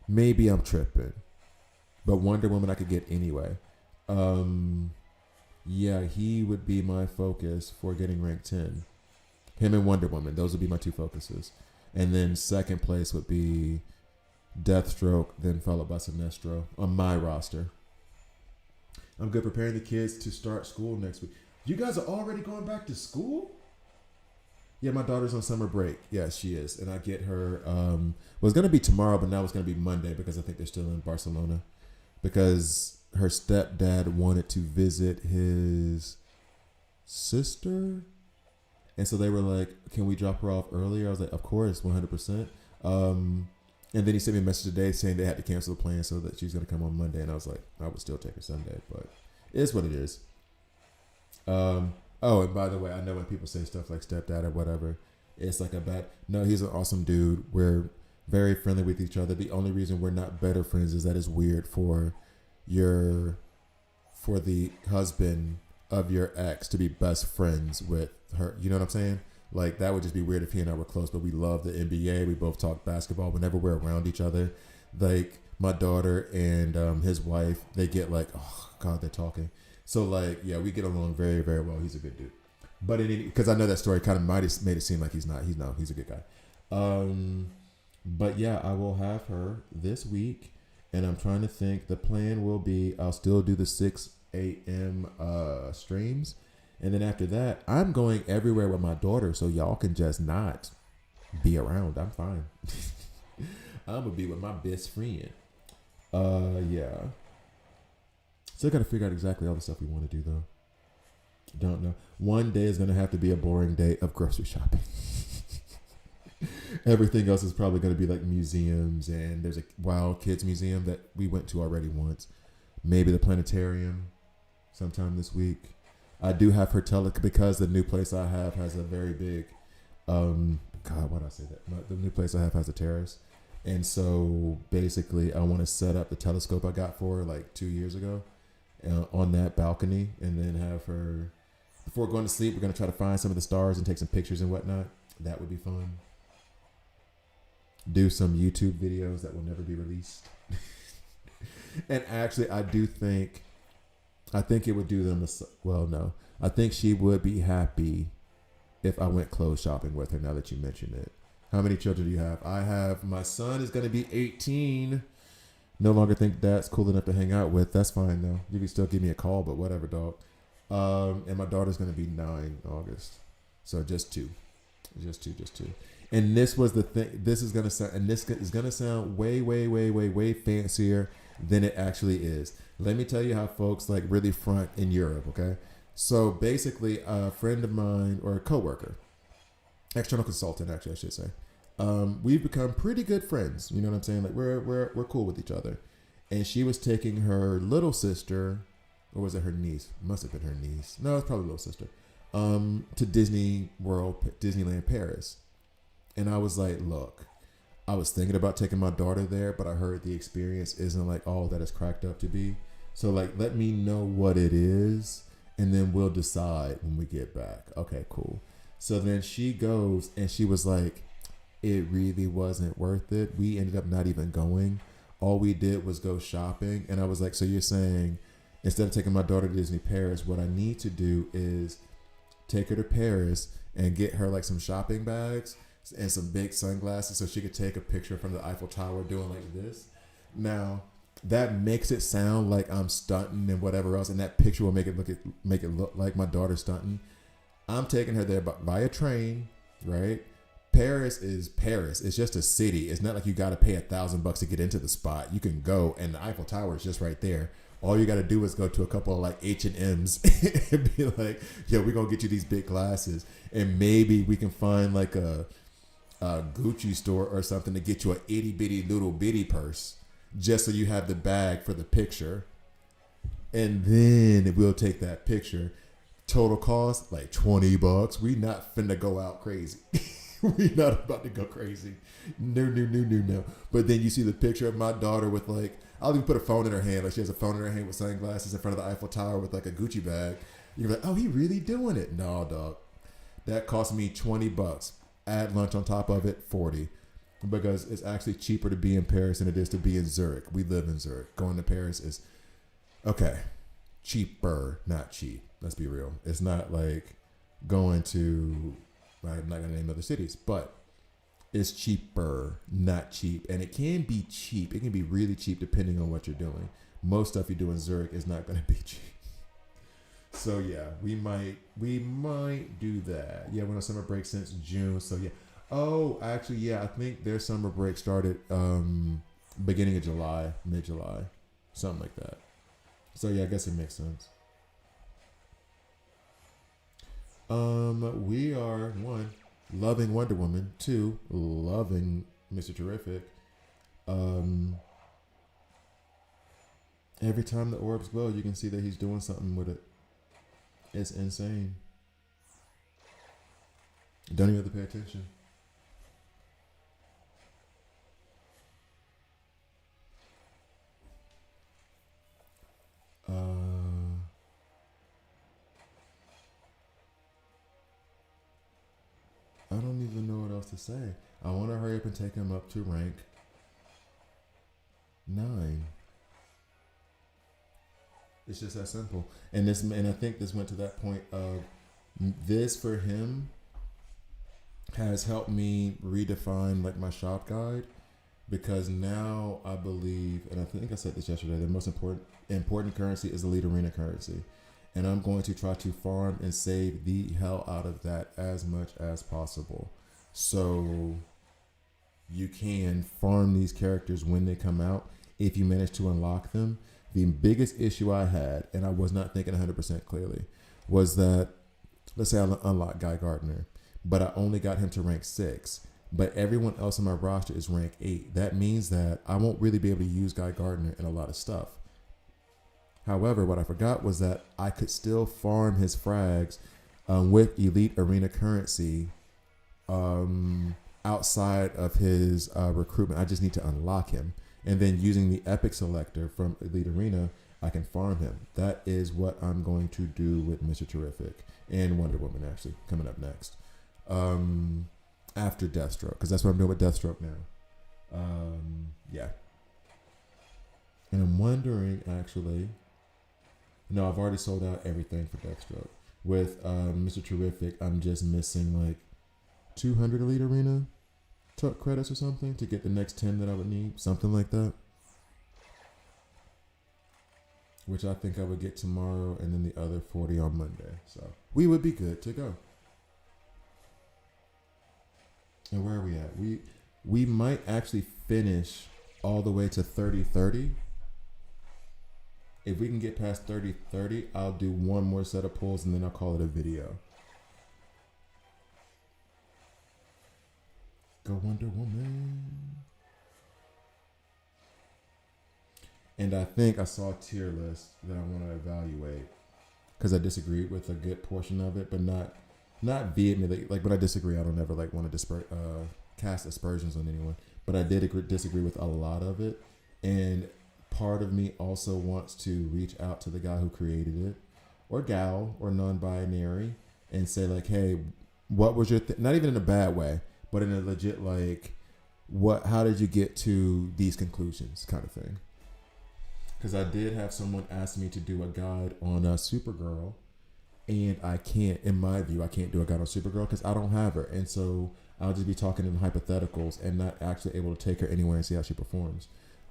maybe I'm tripping. But Wonder Woman I could get anyway. Yeah, he would be my focus for getting rank 10. Him and Wonder Woman, those would be my two focuses. And then second place would be Deathstroke, then followed by Sinestro on my roster. I'm good preparing the kids to start school next week. You guys are already going back to school? Yeah, my daughter's on summer break. Yeah, she is. And I get her, well, it's going to be tomorrow, but now it's going to be Monday because I think they're still in Barcelona. Because her stepdad wanted to visit his sister. And so they were like, can we drop her off earlier? I was like, of course, 100%. And then he sent me a message today saying they had to cancel the plan so that she's going to come on Monday. And I was like, I would still take her Sunday, but it is what it is. Oh, and by the way, I know when people say stuff like stepdad or whatever, it's like a bad, no, he's an awesome dude. We're very friendly with each other. The only reason we're not better friends is that it's weird for the husband of your ex to be best friends with her. You know what I'm saying? Like, that would just be weird if he and I were close, but we love the NBA. We both talk basketball whenever we're around each other. Like, my daughter and his wife, they get like, oh, God, they're talking. So, like, yeah, we get along very, very well. He's a good dude. But because I know that story kind of might have made it seem like he's not. He's a good guy. But, yeah, I will have her this week. And I'm trying to think. The plan will be I'll still do the 6 a.m. Streams. And then after that, I'm going everywhere with my daughter, so y'all can just not be around. I'm fine. I'm going to be with my best friend. Yeah. Still got to figure out exactly all the stuff we want to do, though. Don't know. One day is going to have to be a boring day of grocery shopping. Everything else is probably going to be like museums, and there's a Wild Kids Museum that we went to already once. Maybe the planetarium sometime this week. I do have her tell it because the new place I have has a very big, God, why did I say that? The new place I have has a terrace. And so basically I want to set up the telescope I got for her like 2 years ago on that balcony, and then have her, before going to sleep, we're going to try to find some of the stars and take some pictures and whatnot. That would be fun. Do some YouTube videos that will never be released. And actually, I think it would do them well. No, I think she would be happy if I went clothes shopping with her. Now that you mention it, how many children do you have? I have, my son is going to be 18. No longer think that's cool enough to hang out with. That's fine though. You can still give me a call, but whatever, dog. And my daughter's going to be 9 August. So just two. And this was the thing. This is going to sound, and this is going to sound way, way, way, way, way fancier than it actually is. Let me tell you how folks like really front in Europe, okay? So basically, a friend of mine or a coworker, external consultant, actually, I should say, we've become pretty good friends. You know what I'm saying? Like we're cool with each other. And she was taking her little sister, or was it her niece? Must have been her niece. No, it's probably little sister. To Disney World, Disneyland Paris. And I was like, look, I was thinking about taking my daughter there, but I heard the experience isn't like all that it's cracked up to be. So like, let me know what it is, and then we'll decide when we get back. Okay, cool. So then she goes, and she was like, it really wasn't worth it. We ended up not even going. All we did was go shopping. And I was like, so you're saying instead of taking my daughter to Disney Paris, what I need to do is take her to Paris and get her like some shopping bags and some big sunglasses so she could take a picture from the Eiffel Tower doing like this. Now, that makes it sound like I'm stunting and whatever else, and that picture will make it look like my daughter's stunting. I'm taking her there by a train, right? Paris is Paris. It's just a city. It's not like you got to pay $1,000 to get into the spot. You can go, and the Eiffel Tower is just right there. All you got to do is go to a couple of like H&M's and be like, yo, we're going to get you these big glasses. And maybe we can find like a Gucci store or something to get you an itty bitty little bitty purse just so you have the bag for the picture. And then we'll take that picture. Total cost like $20. We not finna go out crazy. We not about to go crazy. No. But then you see the picture of my daughter with like, I'll even put a phone in her hand. Like she has a phone in her hand with sunglasses in front of the Eiffel Tower with like a Gucci bag. You're like, oh, he really doing it. No, dog. That cost me $20. Add lunch on top of it, $40. Because it's actually cheaper to be in Paris than it is to be in Zurich. We live in Zurich. Going to Paris is, okay, cheaper, not cheap. Let's be real. It's not like going to, I'm not going to name other cities, but it's cheaper, not cheap. And it can be cheap. It can be really cheap depending on what you're doing. Most stuff you do in Zurich is not going to be cheap. So yeah, we might do that. Yeah, we're on summer break since June. So yeah. Oh, actually, yeah, I think their summer break started beginning of July, mid-July, something like that. So yeah, I guess it makes sense. We are one, loving Wonder Woman. Two, loving Mr. Terrific. Every time the orbs glow, you can see that he's doing something with it. It's insane. Don't even have to pay attention. I don't even know what else to say. I want to hurry up and take him up to rank 9. It's just that simple. And I think this went to that point of this for him has helped me redefine like my shop guide, because now I believe, and I think I said this yesterday, the most important currency is the Elite Arena currency. And I'm going to try to farm and save the hell out of that as much as possible. So you can farm these characters when they come out if you manage to unlock them. The biggest issue I had, and I was not thinking 100% clearly, was that, let's say I unlocked Guy Gardner, but I only got him to rank 6. But everyone else on my roster is rank 8. That means that I won't really be able to use Guy Gardner in a lot of stuff. However, what I forgot was that I could still farm his frags with Elite Arena currency outside of his recruitment. I just need to unlock him. And then using the Epic Selector from Elite Arena, I can farm him. That is what I'm going to do with Mr. Terrific and Wonder Woman, actually, coming up next. After Deathstroke, because that's what I'm doing with Deathstroke now. Yeah. And I'm wondering, actually... No, I've already sold out everything for Deathstroke. With Mr. Terrific, I'm just missing like 200 Elite Arena credits or something to get the next 10 that I would need. Something like that. Which I think I would get tomorrow, and then the other 40 on Monday. So we would be good to go. And where are we at? We might actually finish all the way to 30-30. If we can get past 30-30, I'll do one more set of pulls and then I'll call it a video. Go Wonder Woman. And I think I saw a tier list that I want to evaluate because I disagreed with a good portion of it, but not vehemently. Like when I disagree, I don't ever like want to cast aspersions on anyone. But I did disagree with a lot of it, and part of me also wants to reach out to the guy who created it, or gal, or non-binary, and say like, hey, what was your not even in a bad way, but in a legit like, how did you get to these conclusions kind of thing. Because I did have someone ask me to do a guide on Supergirl, and I can't, in my view, I can't do a guide on Supergirl because I don't have her. And so I'll just be talking in hypotheticals and not actually able to take her anywhere and see how she performs.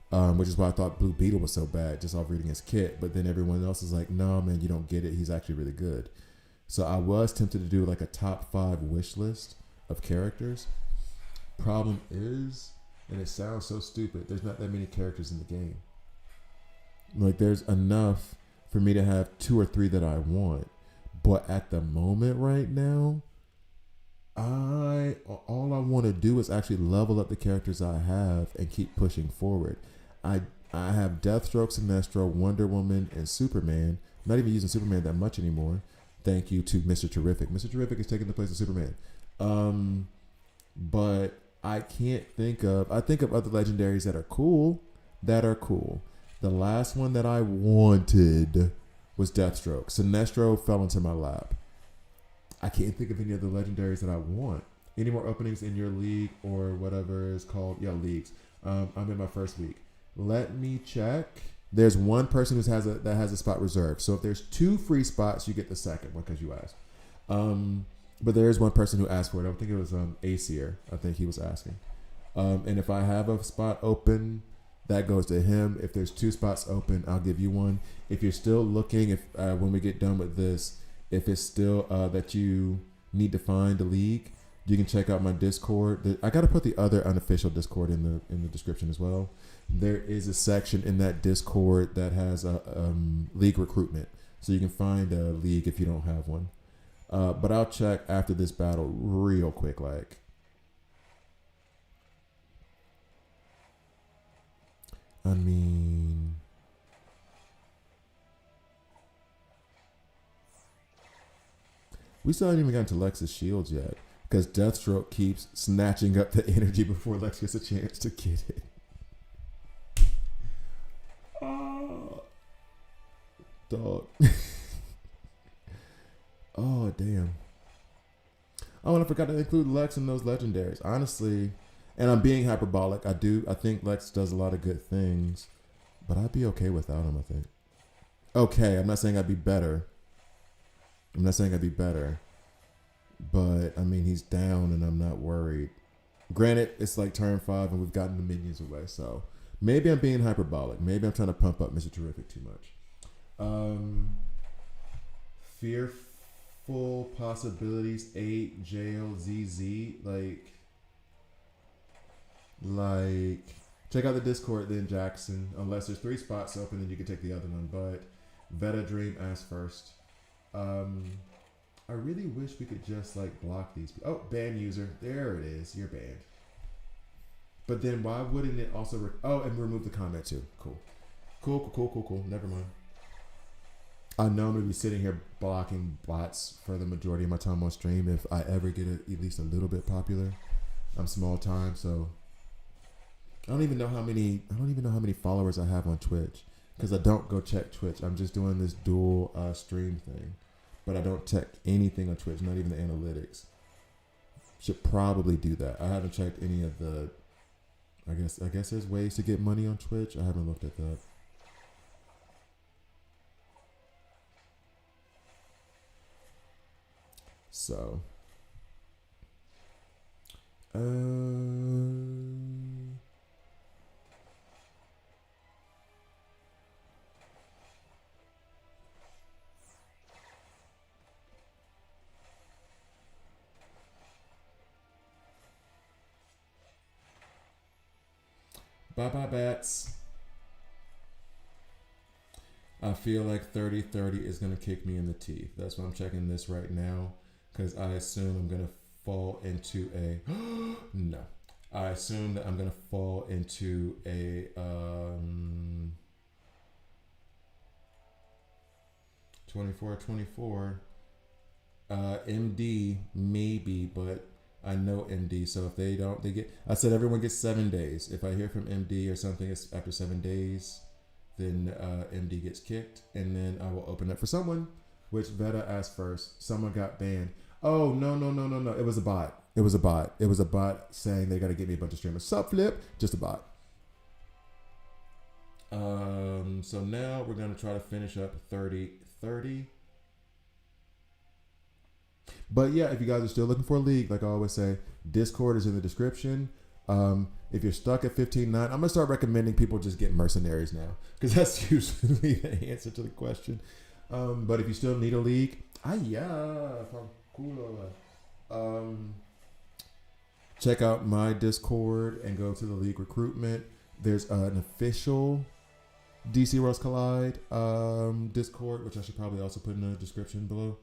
Which is why I thought Blue Beetle was so bad just off reading his kit. But then everyone else is like, no, man, you don't get it. He's actually really good. So I was tempted to do like a top 5 wish list of characters. Problem is, and it sounds so stupid, there's not that many characters in the game. Like there's enough for me to have 2 or 3 that I want, but at the moment right now, all I want to do is actually level up the characters I have and keep pushing forward. I have Deathstroke, Sinestro, Wonder Woman, and Superman. I'm not even using Superman that much anymore. Thank you to Mr. Terrific. Mr. Terrific is taking the place of Superman. But I can't think of. I think of other legendaries that are cool. The last one that I wanted was Deathstroke. Sinestro fell into my lap. I can't think of any other legendaries that I want. Any more openings in your league or whatever is called? Yeah, leagues. I'm in my first week. Let me check. There's one person that has a spot reserved. So if there's 2 free spots, you get the second one because you asked. But there is one person who asked for it. I think it was Aesir. I think he was asking. And if I have a spot open, that goes to him. If there's 2 spots open, I'll give you one. If you're still looking, if when we get done with this, if it's still that you need to find a league, you can check out my Discord. I got to put the other unofficial Discord in the description as well. There is a section in that Discord that has a league recruitment, so you can find a league if you don't have one. But I'll check after this battle real quick, like. I mean, we still haven't even gotten to Lex's shields yet because Deathstroke keeps snatching up the energy before Lex gets a chance to get it. Oh, dog. Oh, damn. Oh, and I forgot to include Lex in those legendaries. Honestly, and I'm being hyperbolic. I think Lex does a lot of good things, but I'd be okay without him, I think. Okay, I'm not saying I'd be better. But, I mean, he's down and I'm not worried. Granted, it's like turn 5 and we've gotten the minions away, so maybe I'm being hyperbolic. Maybe I'm trying to pump up Mr. Terrific too much. Fearful Possibilities 8, Jail, ZZ, like, check out the Discord then, Jackson. Unless there's 3 spots open, then you can take the other one. But Veta Dream asked first. I really wish we could just like block these. Oh, ban user. There it is. You're banned. But then why wouldn't it also? And remove the comment too. Cool. Never mind. I know I'm gonna be sitting here blocking bots for the majority of my time on stream if I ever get at least a little bit popular. I'm small time, so. I don't even know how many followers I have on Twitch because I don't go check Twitch. I'm just doing this dual stream thing, but I don't check anything on Twitch, not even the analytics. Should probably do that. I haven't checked any of the. I guess there's ways to get money on Twitch. I haven't looked at that. So. Bye bye bats. I feel like 30-30 is going to kick me in the teeth. That's why I'm checking this right now because I assume I'm going to fall into a no. I assume that I'm going to fall into a 24. MD maybe, but I know MD. So if they don't, they get. I said everyone gets 7 days. If I hear from MD or something, it's after 7 days. Then MD gets kicked, and then I will open up for someone. Which Veta asked first. Someone got banned. Oh no! It was a bot. It was a bot saying they got to give me a bunch of streamers. Sup, Flip? Just a bot. So now we're gonna try to finish up 30-30. But yeah, if you guys are still looking for a league, like I always say, Discord is in the description. If you're stuck at 15.9, I'm gonna start recommending people just get mercenaries now because that's usually the answer to the question. But if you still need a league, check out my Discord and go to the league recruitment. There's an official DC Rose Collide Discord, which I should probably also put in the description below.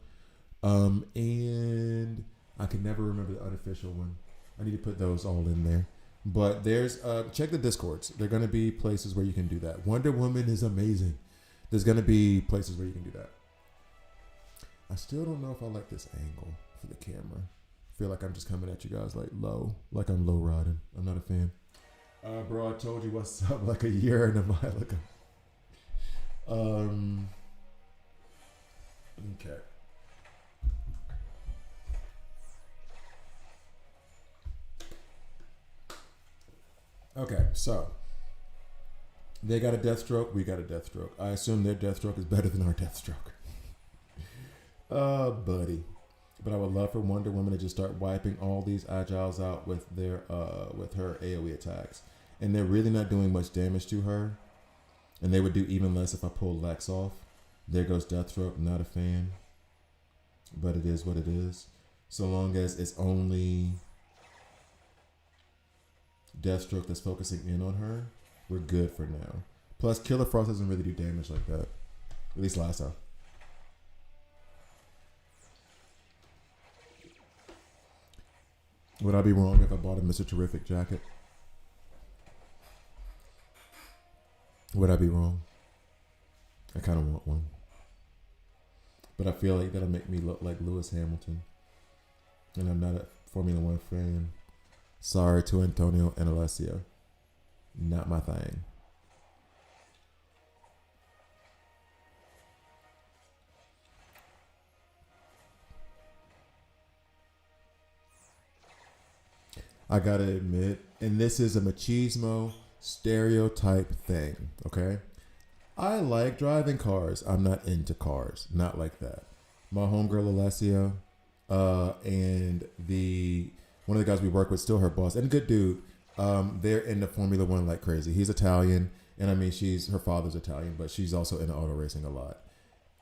And I can never remember the unofficial one. I need to put those all in there. But there's check the Discords. They're gonna be places where you can do that. Wonder Woman is amazing. There's gonna be places where you can do that. I still don't know if I like this angle for the camera. I feel like I'm just coming at you guys like low, like I'm low riding. I'm not a fan. Bro, I told you what's up like a year and a mile ago. Okay. Okay, so they got a Deathstroke, we got a Deathstroke. I assume their Deathstroke is better than our Deathstroke. Buddy. But I would love for Wonder Woman to just start wiping all these Agiles out with their with her AoE attacks. And they're really not doing much damage to her. And they would do even less if I pull Lex off. There goes Deathstroke, not a fan. But it is what it is. So long as it's only Deathstroke that's focusing in on her, we're good for now. Plus, Killer Frost doesn't really do damage like that. At least last time. Would I be wrong if I bought a Mr. Terrific jacket? Would I be wrong? I kind of want one. But I feel like that'll make me look like Lewis Hamilton. And I'm not a Formula One fan. Sorry to Antonio and Alessio. Not my thing. I gotta admit, and this is a machismo stereotype thing, okay? I like driving cars. I'm not into cars. Not like that. My homegirl Alessio, and one of the guys we work with, still her boss, and good dude. They're into Formula One like crazy. He's Italian, and I mean, her father's Italian, but she's also into auto racing a lot.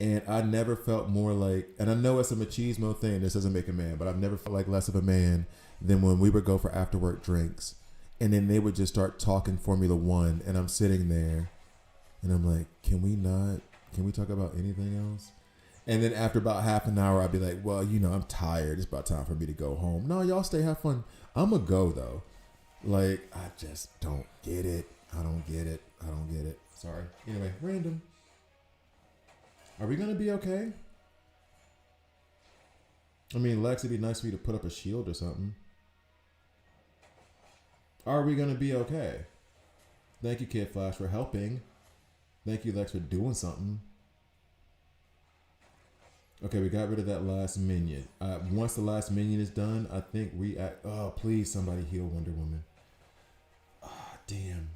And I never felt more like, and I know it's a machismo thing, this doesn't make a man, but I've never felt like less of a man than when we would go for after work drinks, and then they would just start talking Formula One, and I'm sitting there, and I'm like, can we talk about anything else? And then after about half an hour, I'd be like, well, I'm tired. It's about time for me to go home. No, y'all stay, have fun. I'm going to go, though. Like, I just don't get it. I don't get it. Sorry. Anyway, random. Are we going to be okay? I mean, Lex, it'd be nice for you to put up a shield or something. Are we going to be okay? Thank you, Kid Flash, for helping. Thank you, Lex, for doing something. Okay, we got rid of that last minion. Once the last minion is done, I think oh, please, somebody heal Wonder Woman. Damn.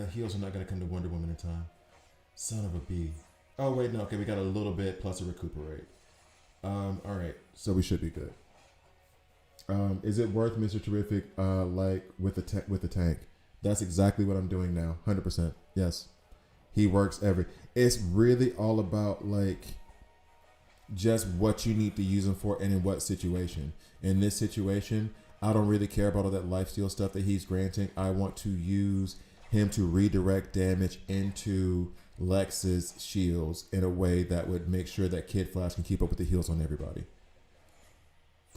Heals are not going to come to Wonder Woman in time. Son of a bee. Oh, wait, no. Okay, we got a little bit plus a recuperate. All right, so we should be good. Is it worth Mr. Terrific, like with the tank? That's exactly what I'm doing now. 100%. Yes. He works it's really all about like just what you need to use him for and in what situation. In this situation, I don't really care about all that lifesteal stuff that he's granting. I want to use him to redirect damage into Lex's shields in a way that would make sure that Kid Flash can keep up with the heals on everybody.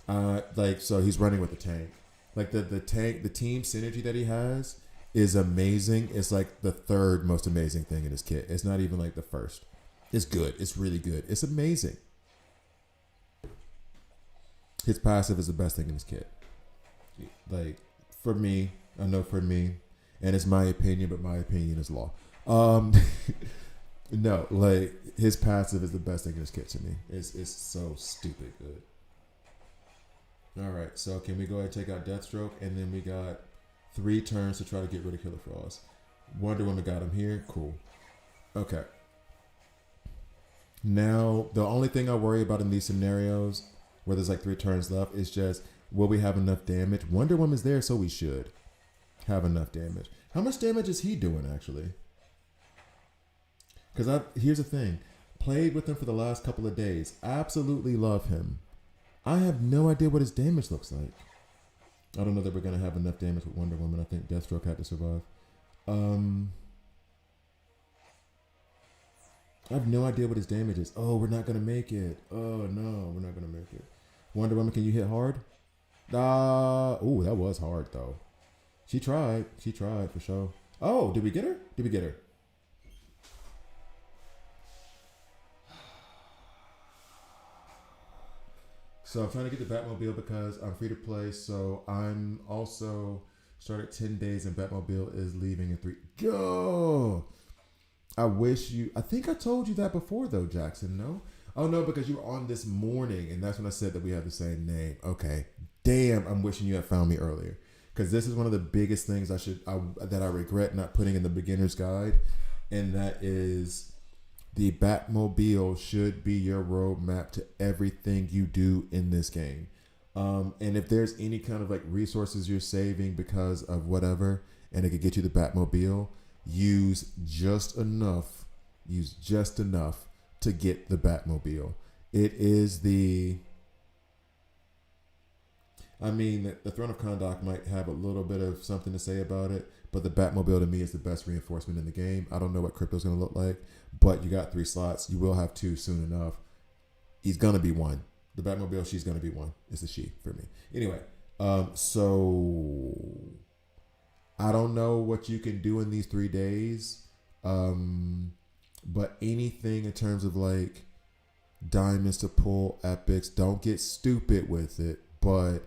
So he's running with the tank. Like the tank, the team synergy that he has is amazing. It's like the third most amazing thing in his kit. It's not even like the first. It's good. It's really good. It's amazing. His passive is the best thing in his kit. Like, for me, I know for me, and it's my opinion, but my opinion is law. No, like, his passive is the best thing in his kit to me. It's so stupid good. All right, so can we go ahead and take out Deathstroke, and then we got 3 turns to try to get rid of Killer Frost. Wonder Woman got him here. Cool. Okay. Now, the only thing I worry about in these scenarios where there's like 3 turns left is just, will we have enough damage? Wonder Woman's there, so we should have enough damage. How much damage is he doing, actually? Because here's the thing. Played with him for the last couple of days. Absolutely love him. I have no idea what his damage looks like. I don't know that we're going to have enough damage with Wonder Woman. I think Deathstroke had to survive. I have no idea what his damage is. Oh, we're not going to make it. Oh, no, we're not going to make it. Wonder Woman, can you hit hard? Oh, that was hard, though. She tried. She tried, for sure. Oh, did we get her? Did we get her? So I'm trying to get the Batmobile because I'm free to play. So I'm also started 10 days and Batmobile is leaving in 3. Go! I think I told you that before though, Jackson, no? Oh no, because you were on this morning and that's when I said that we have the same name. Okay. Damn, I'm wishing you had found me earlier. Because this is one of the biggest things that I regret not putting in the beginner's guide. And that is the Batmobile should be your roadmap to everything you do in this game. And if there's any kind of like resources you're saving because of whatever, and it could get you the Batmobile, use just enough to get the Batmobile. It is the Throne of Kahndaq might have a little bit of something to say about it, but the Batmobile to me is the best reinforcement in the game. I don't know what Crypto's going to look like, but you got 3 slots. You will have 2 soon enough. He's going to be 1. The Batmobile, she's going to be 1. It's a she for me. Anyway, so I don't know what you can do in these 3 days, but anything in terms of like diamonds to pull, epics, don't get stupid with it, but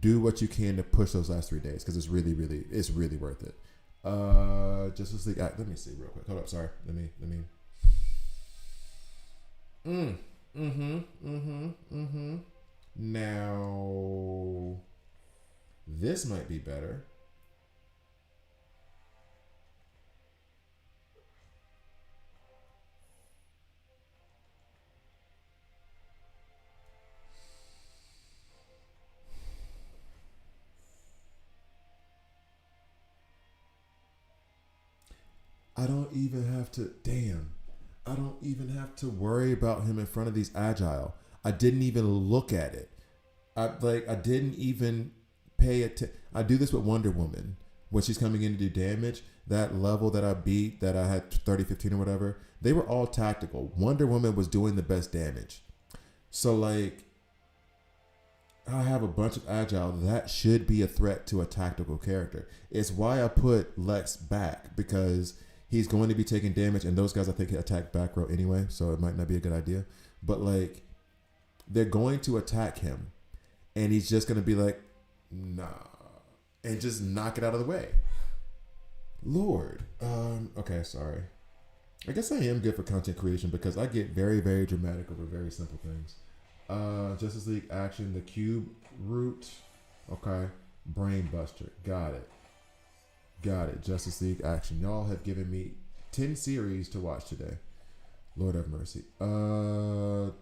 do what you can to push those last 3 days because it's really worth it. Justice League. Let me see real quick. Hold up. Sorry. Let me. Now, this might be better. I don't even have to worry about him in front of these agile. I didn't even look at it. I didn't even pay attention. I do this with Wonder Woman when she's coming in to do damage. That level that I beat, that I had 30-15 or whatever, they were all tactical. Wonder Woman was doing the best damage. So like, I have a bunch of agile. That should be a threat to a tactical character. It's why I put Lex back, because he's going to be taking damage, and those guys I think attack back row anyway, so it might not be a good idea. But like, they're going to attack him, and he's just going to be like, nah, and just knock it out of the way. Lord. Okay, sorry. I guess I am good for content creation because I get very, very dramatic over very simple things. Justice League action, the cube route. Okay. Brain Buster. Got it. Justice League action. Y'all have given me 10 series to watch today. Lord have mercy. There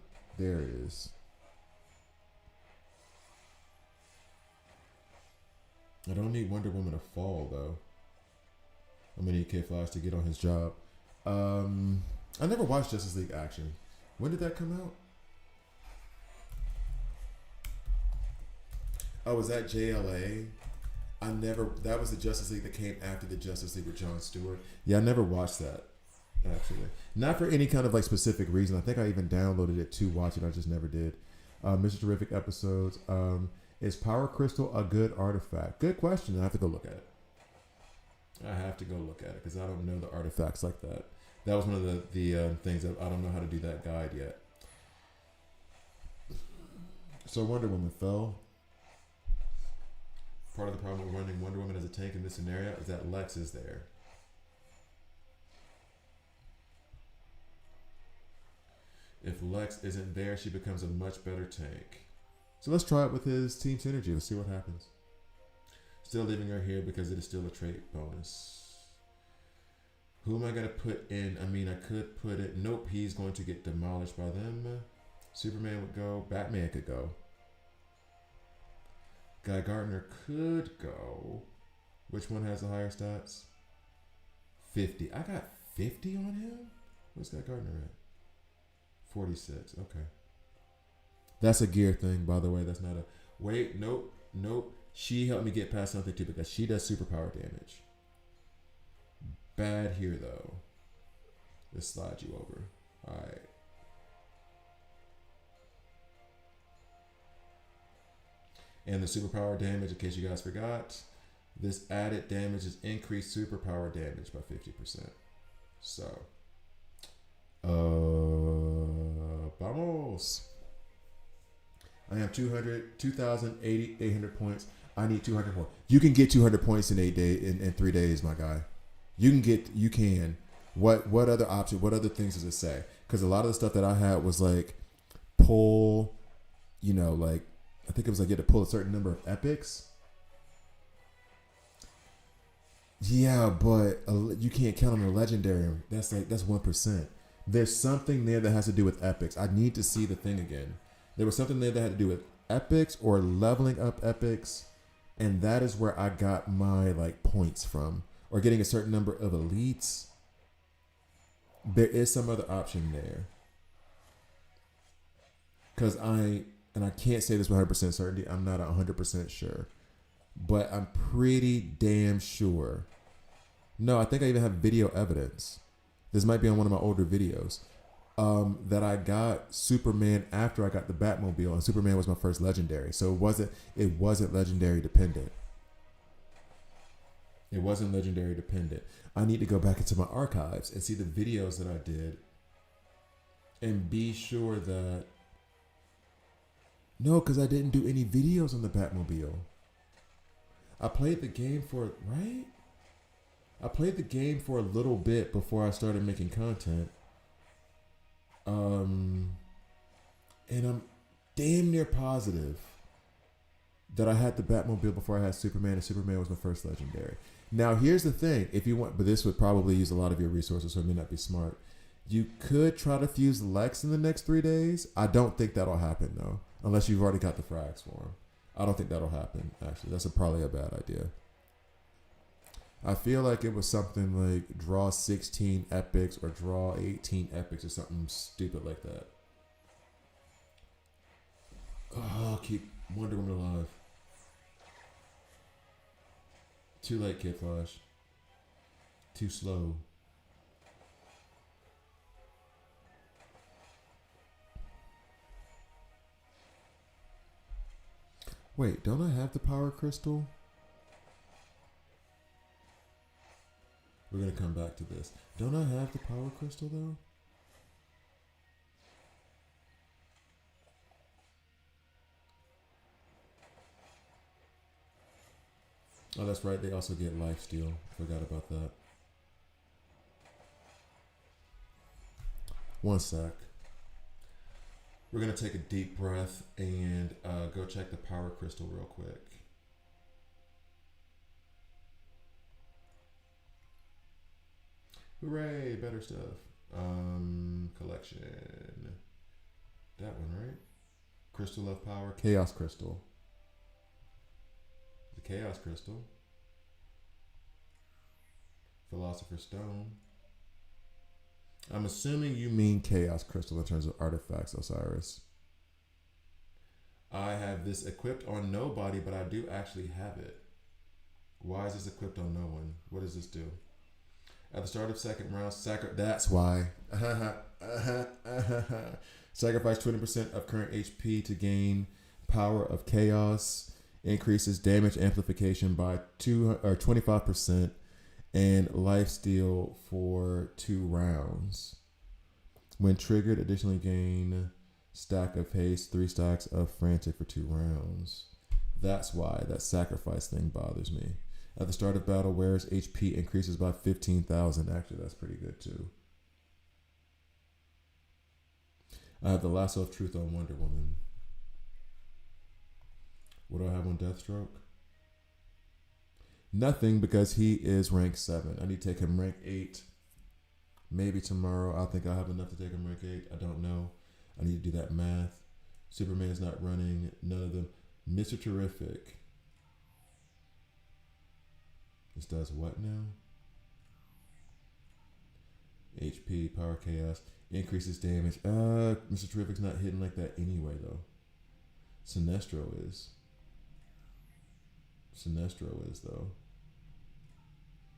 it is. I don't need Wonder Woman to fall though. I'm gonna need Kid Flash to get on his job. I never watched Justice League action. When did that come out? Oh, was that JLA? That was the Justice League that came after the Justice League with Jon Stewart. Yeah, I never watched that. actually. Not for any kind of like specific reason. I think I even downloaded it to watch it. I just never did. Mr. Terrific episodes. Is Power Crystal a good artifact? Good question. I have to go look at it. I have to go look at it because I don't know the artifacts like that. That was one of the things that I don't know how to do that guide yet. So Wonder Woman fell. Part of the problem with running Wonder Woman as a tank in this scenario is that Lex is there. If Lex isn't there, she becomes a much better tank. So let's try it with his team synergy. Let's see what happens. Still leaving her here because it is still a trait bonus. Who am I going to put in? I mean, I could put it. Nope, he's going to get demolished by them. Superman would go. Batman could go. Guy Gardner could go. Which one has the higher stats? 50. I got 50 on him? What's Guy Gardner at? 46. Okay. That's a gear thing, by the way. That's not a... Wait, nope. She helped me get past something too because she does superpower damage. Bad here, though. Let's slide you over. All right. And the superpower damage, in case you guys forgot, this added damage is increased superpower damage by 50%. So, vamos. I am 2,800 points. I need 200 more. You can get 200 points in 8 days, in 3 days, my guy. You can. What other option? What other things does it say? Because a lot of the stuff that I had was like pull, like I think it was like you had to pull a certain number of epics. Yeah, but you can't count on the legendary. That's 1%. There's something there that has to do with epics. I need to see the thing again. There was something there that had to do with epics or leveling up epics, and that is where I got my like points from, or getting a certain number of elites. There is some other option there, because I can't say this with 100% certainty. I'm not 100% sure, but I'm pretty damn sure. No, I think I even have video evidence. This might be on one of my older videos. That I got Superman after I got the Batmobile, and Superman was my first legendary. So it wasn't legendary dependent. It wasn't legendary dependent. I need to go back into my archives and see the videos that I did and be sure that no, because I didn't do any videos on the Batmobile. I played the game for right? I played the game for a little bit before I started making content. And I'm damn near positive that I had the Batmobile before I had Superman, and Superman was my first legendary. Now, here's the thing. If you want, but this would probably use a lot of your resources, so it may not be smart. You could try to fuse Lex in the next 3 days. I don't think that'll happen, though, unless you've already got the frags for him. I don't think that'll happen, actually. That's probably a bad idea. I feel like it was something like draw 16 epics or draw 18 epics or something stupid like that. Oh, keep Wonder Woman alive. Too late, Kid Flash. Too slow. Wait, don't I have the power crystal? We're going to come back to this. Don't I have the power crystal, though? Oh, that's right. They also get lifesteal. Forgot about that. One sec. We're going to take a deep breath and go check the power crystal real quick. Hooray, better stuff. Collection. That one, right? Crystal of Power. Chaos Crystal. The Chaos Crystal. Philosopher's Stone. I'm assuming you mean Chaos Crystal in terms of artifacts, Osiris. I have this equipped on nobody, but I do actually have it. Why is this equipped on no one? What does this do? At the start of second round, that's why. Sacrifice 20% of current HP to gain Power of Chaos. Increases damage amplification by 25% and lifesteal for 2 rounds. When triggered, additionally gain stack of haste, 3 stacks of frantic for 2 rounds. That's why that sacrifice thing bothers me. At the start of battle, wearer's HP increases by 15,000. Actually, that's pretty good too. I have the Lasso of Truth on Wonder Woman. What do I have on Deathstroke? Nothing, because he is rank 7. I need to take him rank 8. Maybe tomorrow. I think I'll have enough to take him rank 8. I don't know. I need to do that math. Superman's not running. None of them. Mr. Terrific. This does what now? HP, Power Chaos. Increases damage. Mr. Terrific's not hitting like that anyway, though. Sinestro is. Sinestro is, though.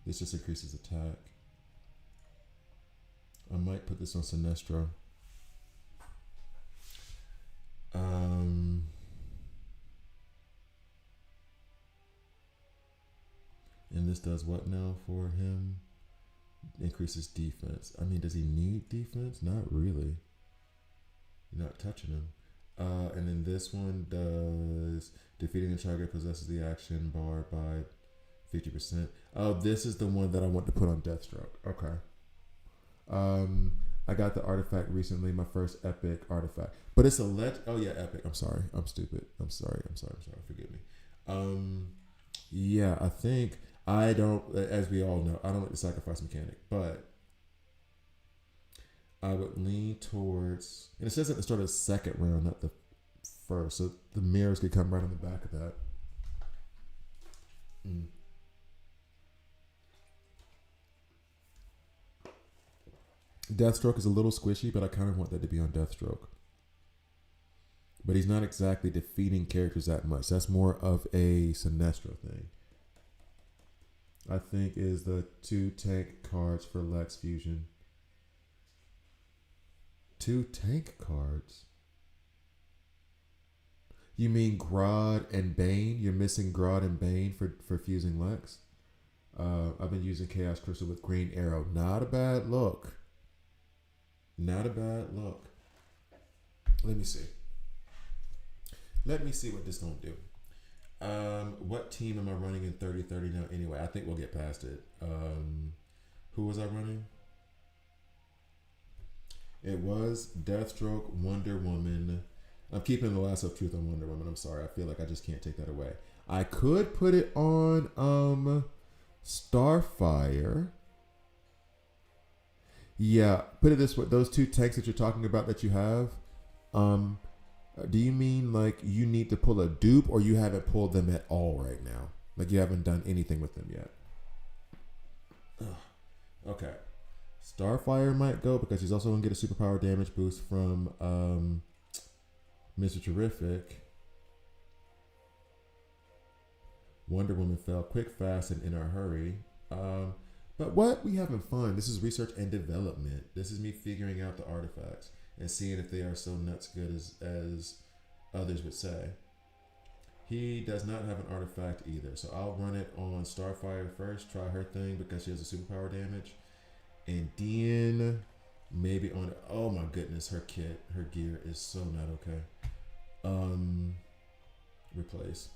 This just increases attack. I might put this on Sinestro. And this does what now for him? Increases defense. I mean, does he need defense? Not really. You're not touching him. And then this one does defeating the target possesses the action bar by 50%. Oh, this is the one that I want to put on Deathstroke. Okay. I got the artifact recently, my first epic artifact. But it's a oh yeah, epic. I'm sorry. I'm stupid. I'm sorry. Forgive me. Yeah, I think I don't, as we all know, I don't like the sacrifice mechanic, but I would lean towards, and it says at the start of the second round, not the first, so the mirrors could come right on the back of that. Deathstroke is a little squishy, but I kind of want that to be on Deathstroke. But he's not exactly defeating characters that much. That's more of a Sinestro thing. I think is the 2 tank cards for Lex Fusion. 2 tank cards? You mean Grodd and Bane? You're missing Grodd and Bane for fusing Lex? I've been using Chaos Crystal with Green Arrow. Not a bad look. Not a bad look. Let me see. Let me see what this gonna do. What team am I running in 30-30 now? Anyway, I think we'll get past it. Who was I running? It was Deathstroke, Wonder Woman. I'm keeping the Lasso of Truth on Wonder Woman. I'm sorry. I feel like I just can't take that away. I could put it on Starfire. Yeah, put it this way. Those 2 tanks that you're talking about that you have, do you mean like you need to pull a dupe, or you haven't pulled them at all right now? Like you haven't done anything with them yet? Okay. Starfire might go because he's also going to get a superpower damage boost from Mr. Terrific. Wonder Woman fell quick, fast, and in a hurry. But what? We having fun. This is research and development. This is me figuring out the artifacts and seeing if they are so nuts good as others would say. He does not have an artifact either. So I'll run it on Starfire first, try her thing because she has a superpower damage. And then maybe on, oh my goodness, her kit, her gear is so not okay. Replace.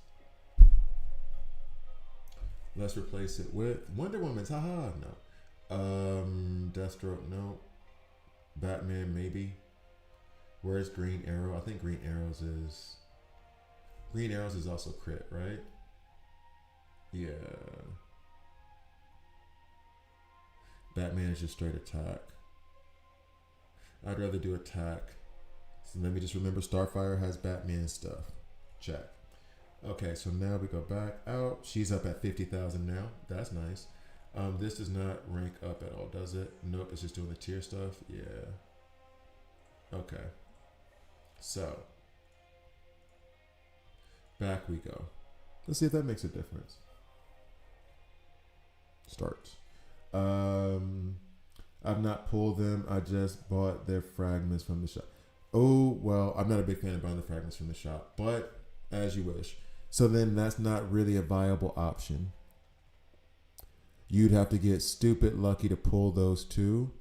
Let's replace it with Wonder Woman's. Haha, no. Deathstroke, no. Batman, maybe. Where's Green Arrow? I think Green Arrows is also crit, right? Yeah. Batman is just straight attack. I'd rather do attack. So let me just remember Starfire has Batman stuff. Check. Okay, so now we go back out. She's up at 50,000 now. That's nice. This does not rank up at all, does it? Nope, it's just doing the tier stuff. Yeah. Okay. So, back we go. Let's see if that makes a difference. Start. Um, I've not pulled them. I just bought their fragments from the shop. Oh, well, I'm not a big fan of buying the fragments from the shop, but as you wish. So then that's not really a viable option. You'd have to get stupid lucky to pull those two.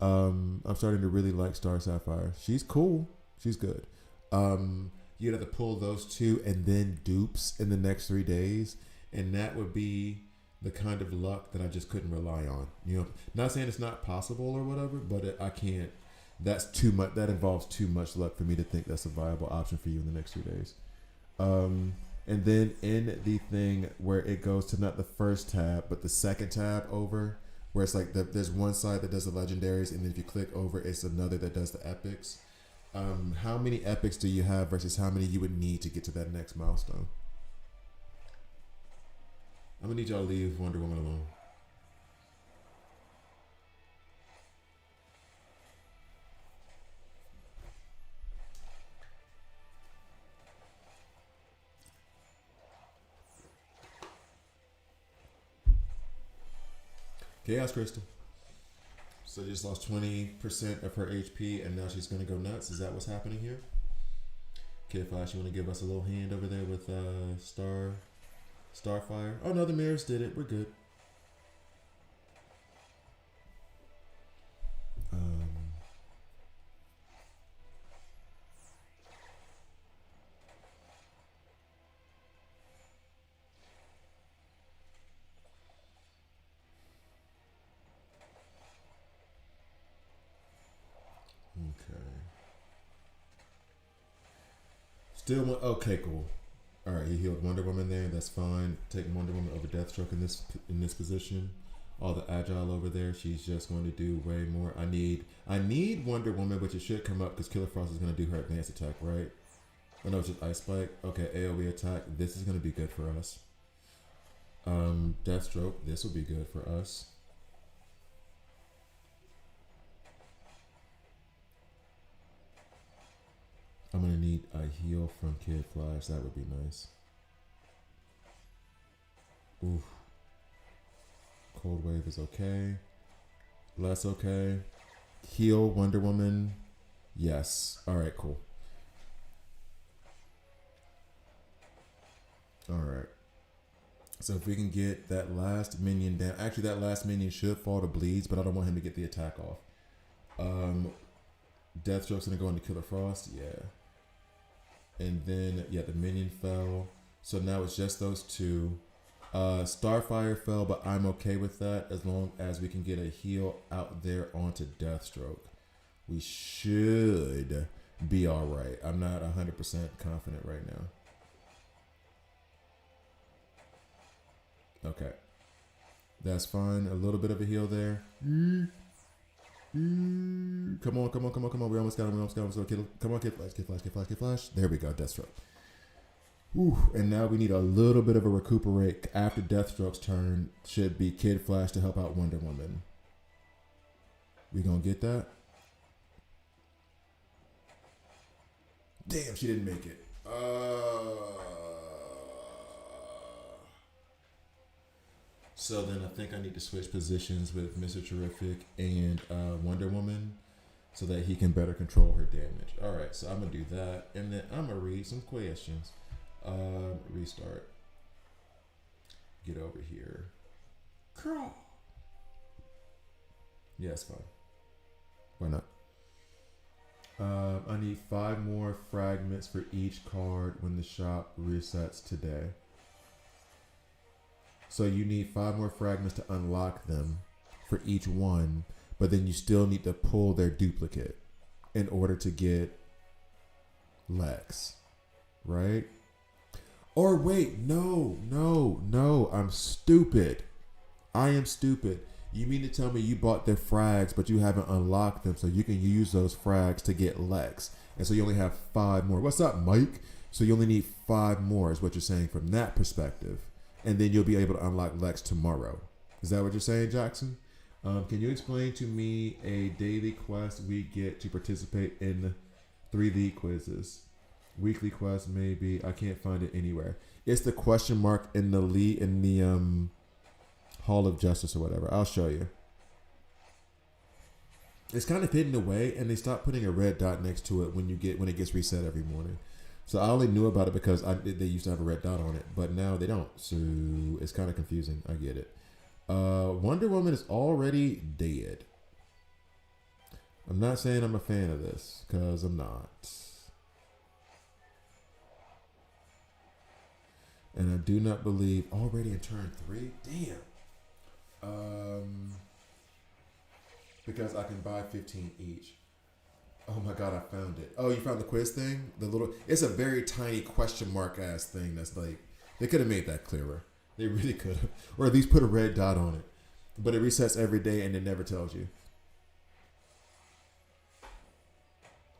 I'm starting to really like Star Sapphire. She's cool. She's good. You'd have to pull those two and then dupes in the next 3 days. And that would be the kind of luck that I just couldn't rely on. You know, not saying it's not possible or whatever, but I can't. That's too much. That involves too much luck for me to think that's a viable option for you in the next 3 days. And then in the thing where it goes to not the first tab, but the second tab over, where it's like there's one side that does the legendaries, and then if you click over, it's another that does the epics. How many epics do you have versus how many you would need to get to that next milestone? I'm gonna need y'all to leave Wonder Woman alone. Chaos Crystal. So just lost 20% of her HP, and now she's gonna go nuts. Is that what's happening here? Kid Flash, you want to give us a little hand over there with Starfire? Oh no, the mirrors did it. We're good. Okay. Still, okay, cool. All right, he healed Wonder Woman there. That's fine. Taking Wonder Woman over Deathstroke in this position. All the agile over there. She's just going to do way more. I need Wonder Woman, which it should come up because Killer Frost is going to do her advanced attack, right? Oh no, it's just Ice Spike. Okay, AoE attack. This is going to be good for us. Deathstroke. This will be good for us. I'm going to need a heal from Kid Flash. That would be nice. Oof. Cold Wave is okay. Less okay. Heal Wonder Woman. Yes. All right, cool. All right. So if we can get that last minion down. Actually, that last minion should fall to bleeds, but I don't want him to get the attack off. Deathstroke's going to go into Killer Frost. Yeah. And then, yeah, the minion fell. So now it's just those two. Starfire fell, but I'm okay with that as long as we can get a heal out there onto Deathstroke. We should be all right. I'm not 100% confident right now. Okay. That's fine. A little bit of a heal there. Come on. We almost got him. Come on, Kid Flash. There we go, Deathstroke. Ooh, and now we need a little bit of a recuperate after Deathstroke's turn. Should be Kid Flash to help out Wonder Woman. We gonna get that? Damn, she didn't make it. So then I think I need to switch positions with Mr. Terrific and Wonder Woman so that he can better control her damage. All right, so I'm going to do that. And then I'm going to read some questions. Restart. Get over here. Crawl. Yeah, it's fine. Why not? I need 5 more fragments for each card when the shop resets today. So you need 5 more fragments to unlock them for each one, but then you still need to pull their duplicate in order to get Lex, right? Or wait, no, I'm stupid. I am stupid. You mean to tell me you bought their frags, but you haven't unlocked them so you can use those frags to get Lex. And so you only have 5 more. What's up, Mike? So you only need 5 more is what you're saying from that perspective. And then you'll be able to unlock Lex tomorrow. Is that what you're saying, Jackson? Can you explain to me a daily quest we get to participate in 3D quizzes? Weekly quest, maybe. I can't find it anywhere. It's the question mark in the Hall of Justice or whatever. I'll show you. It's kind of hidden away, and they stopped putting a red dot next to it when it gets reset every morning. So I only knew about it because they used to have a red dot on it, but now they don't. So it's kind of confusing. I get it. Wonder Woman is already dead. I'm not saying I'm a fan of this because I'm not. And I do not believe already in turn 3. Damn. Because I can buy 15 each. Oh my God, I found it. Oh, you found the quiz thing? It's a very tiny question mark ass thing that's like, they could have made that clearer. They really could have. Or at least put a red dot on it. But it resets every day and it never tells you.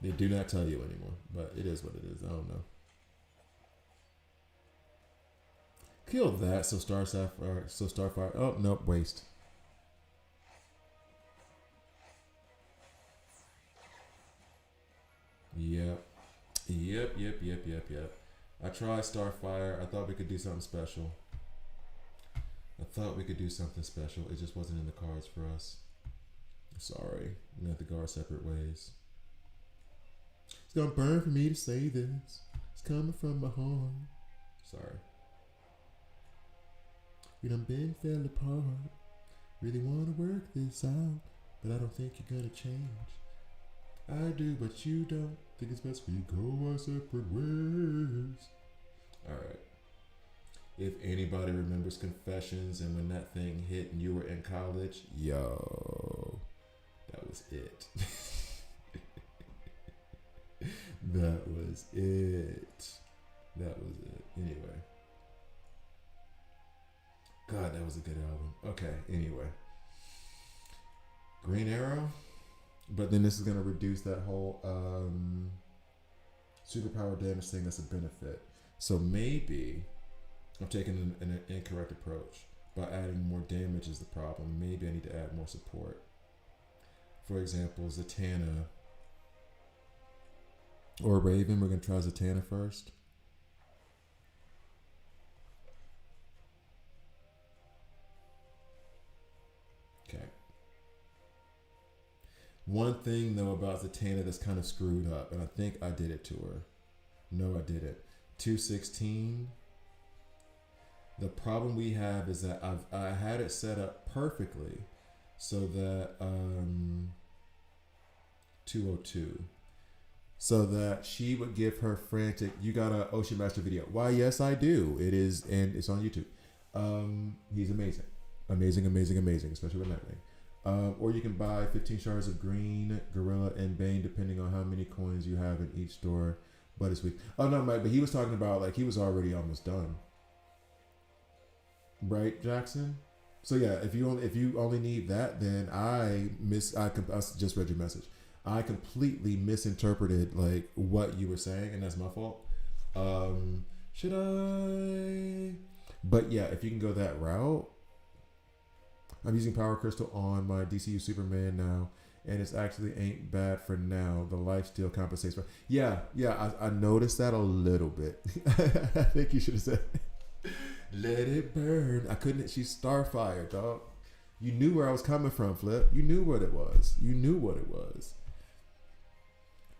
They do not tell you anymore. But it is what it is. I don't know. Kill that so Starfire. Oh, nope, waste. Yep. I tried Starfire. I thought we could do something special. It just wasn't in the cards for us. Sorry. We have to go our separate ways. It's gonna burn for me to say this. It's coming from my heart. Sorry. We done been fell apart. Really wanna work this out, but I don't think you're gonna change. I do, but you don't. Think it's best we go our separate ways. Alright. If anybody remembers Confessions and when that thing hit and you were in college, yo, that was it. That was it. Anyway. God, that was a good album. Okay, anyway. Green Arrow. But then this is going to reduce that whole superpower damage thing that's a benefit. So maybe I'm taking an incorrect approach. By adding more damage is the problem. Maybe I need to add more support. For example, Zatanna or Raven. We're going to try Zatanna first. Okay. One thing though about Zatanna that's kind of screwed up, and I think I did it to her. No, I didn't. 216. The problem we have is that I had it set up perfectly so that 202. So that she would give her frantic, you got an Ocean Master video. Why, yes, I do. It is, and it's on YouTube. He's amazing. Amazing, especially with Nightwing. Or you can buy 15 shards of green, Gorilla, and Bane, depending on how many coins you have in each store. But it's weak. Oh, no, Mike, but he was talking about, like, he was already almost done. Right, Jackson? So, yeah, if you only need that, then I just read your message. I completely misinterpreted, like, what you were saying, and that's my fault. Should I? But, yeah, if you can go that route. I'm using Power Crystal on my DCU Superman now, and it's actually ain't bad for now. The life steal compensates for. Yeah, I noticed that a little bit. I think you should have said, "Let it burn." I couldn't. She's Starfire, dog. You knew where I was coming from, Flip. You knew what it was.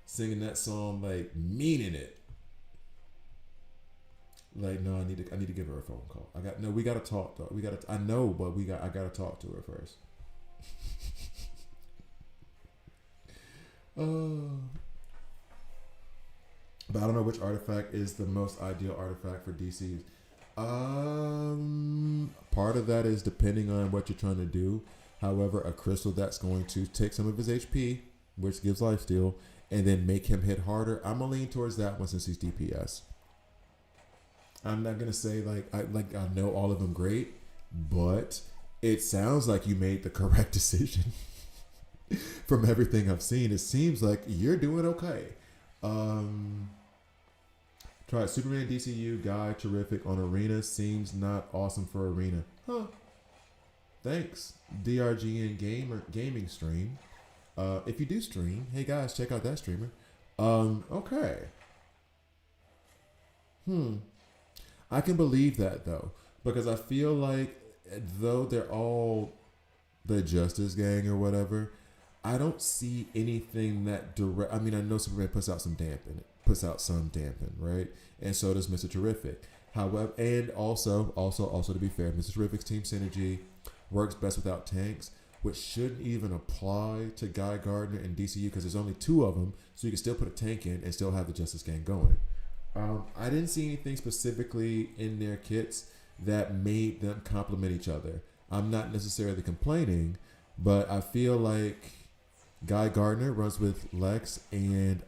Singing that song, like meaning it. Like, no, I need to give her a phone call. We gotta talk though. I know, but I gotta talk to her first. But I don't know which artifact is the most ideal artifact for DCs. Part of that is depending on what you're trying to do. However, a crystal that's going to take some of his HP, which gives lifesteal, and then make him hit harder. I'm gonna lean towards that one since he's DPS. I'm not gonna say I know all of them great, but it sounds like you made the correct decision. From everything I've seen, it seems like you're doing okay. Try Superman DCU guy, terrific on Arena. Seems not awesome for Arena. Huh. Thanks. DRGN gaming stream. If you do stream, hey guys, check out that streamer. Okay. I can believe that though, because I feel like though they're all the Justice Gang or whatever, I don't see anything that direct. I mean, I know Superman puts out some dampen, right? And so does Mr. Terrific. However, and also to be fair, Mr. Terrific's team synergy works best without tanks, which shouldn't even apply to Guy Gardner and DCU because there's only two of them, so you can still put a tank in and still have the Justice Gang going. I didn't see anything specifically in their kits that made them complement each other. I'm not necessarily complaining, but I feel like Guy Gardner runs with Lex and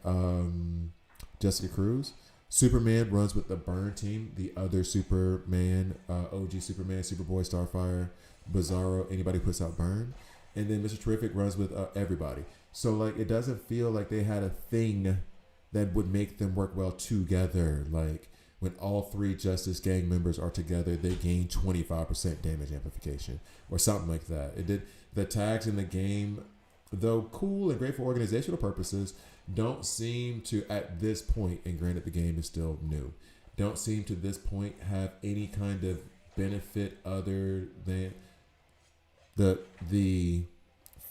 Jessica Cruz. Superman runs with the Burn team, the other Superman, OG Superman, Superboy, Starfire, Bizarro, anybody who puts out Burn. And then Mr. Terrific runs with everybody. So, like, it doesn't feel like they had a thing that would make them work well together. Like, when all three Justice Gang members are together, they gain 25% damage amplification or something like that. It did. The tags in the game, though cool and great for organizational purposes, don't seem to, at this point, and granted the game is still new, don't seem to this point have any kind of benefit other than the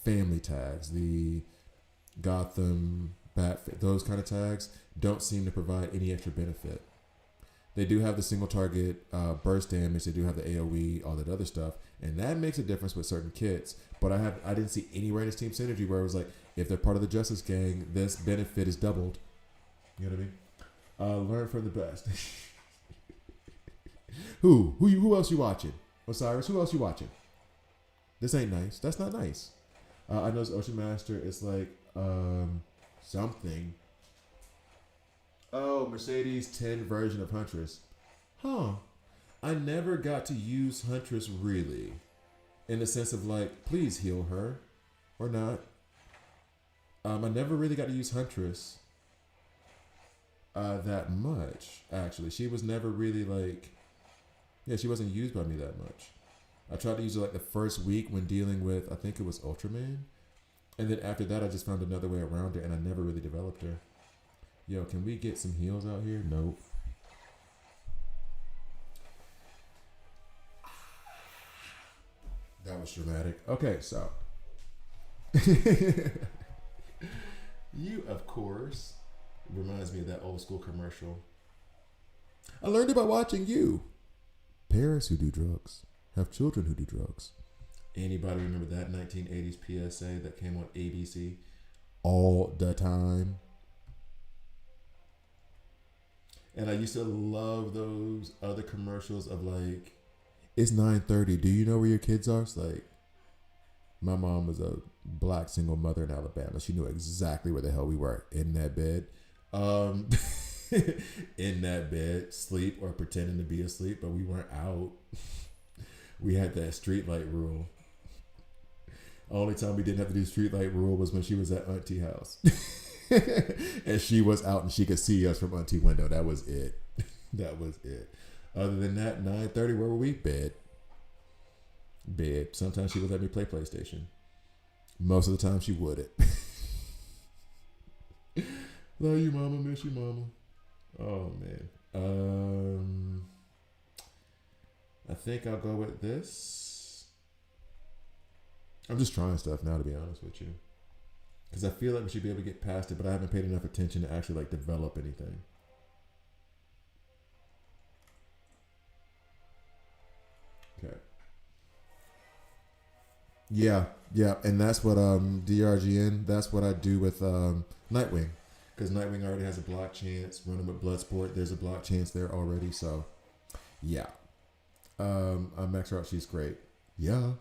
family tags, the Gotham, those kind of tags don't seem to provide any extra benefit. They do have the single target burst damage. They do have the AoE, all that other stuff, and that makes a difference with certain kits. But I didn't see anywhere in this team synergy where it was like, if they're part of the Justice Gang, this benefit is doubled. You know what I mean? Learn from the best. Who else you watching? Osiris, who else you watching? This ain't nice. That's not nice. I know it's Ocean Master. It's like something. Oh, Mercedes 10 version of Huntress. Huh. I never got to use Huntress really. In the sense of like, please heal her. Or not. I never really got to use Huntress that much, actually. She was never really like... Yeah, she wasn't used by me that much. I tried to use her like the first week when dealing with, I think it was Ultraman. And then after that, I just found another way around her, and I never really developed her. Yo, can we get some heals out here? Nope. That was dramatic. Okay, so. You, of course, reminds me of that old school commercial. I learned it by watching you. Parents who do drugs have children who do drugs. Anybody remember that 1980s PSA that came on ABC all the time? And I used to love those other commercials of like, it's 9:30. Do you know where your kids are? It's like, my mom was a black single mother in Alabama. She knew exactly where the hell we were in that bed. In that bed, sleep or pretending to be asleep, but we weren't out. We had that street light rule. Only time we didn't have to do street light rule was when she was at Auntie house. And she was out and she could see us from Auntie window. That was it. That was it. Other than that, 9:30, where were we? Bed. Sometimes she would let me play PlayStation. Most of the time she wouldn't. Love you, mama. Miss you, mama. Oh, man. I think I'll go with this. I'm just trying stuff now, to be honest with you. Because I feel like we should be able to get past it, but I haven't paid enough attention to actually like develop anything. Okay. Yeah, and that's what DRGN. That's what I do with Nightwing, because Nightwing already has a block chance. Running with Bloodsport, there's a block chance there already. So, yeah, I max her out. She's great. Yeah.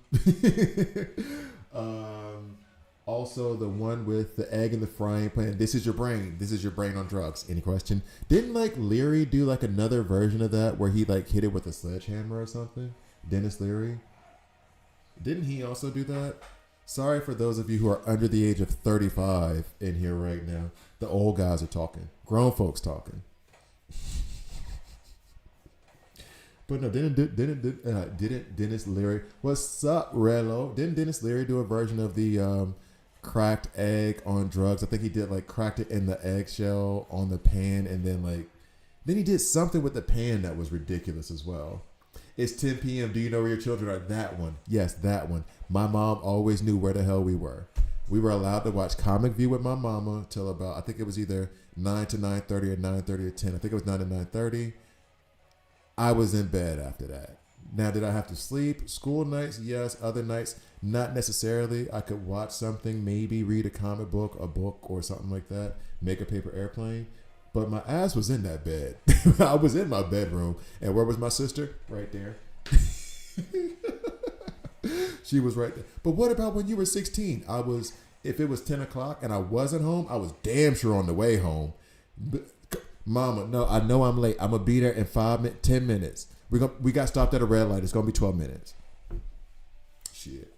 Also, the one with the egg in the frying pan. This is your brain. This is your brain on drugs. Any question? Didn't like Leary do like another version of that where he like hit it with a sledgehammer or something? Dennis Leary. Didn't he also do that? Sorry for those of you who are under the age of 35 in here right now. The old guys are talking. Grown folks talking. But no, didn't Dennis Leary... What's up, Relo? Didn't Dennis Leary do a version of the cracked egg on drugs? I think he did like cracked it in the eggshell on the pan, and then he did something with the pan that was ridiculous as well. It's 10 p.m. Do you know where your children are? That one. Yes, that one. My mom always knew where the hell we were. We were allowed to watch Comic View with my mama till about, I think it was either 9 to 9:30 or 9:30 to 10. I think it was 9 to 9:30. I was in bed after that. Now, did I have to sleep? School nights, yes. Other nights, not necessarily. I could watch something, maybe read a comic book, a book, or something like that. Make a paper airplane. But my ass was in that bed. I was in my bedroom. And where was my sister? Right there. She was right there. But what about when you were 16? If it was 10 o'clock and I wasn't home, I was damn sure on the way home. But, Mama, no, I know I'm late. I'm going to be there in 10 minutes. We got stopped at a red light. It's going to be 12 minutes. Shit.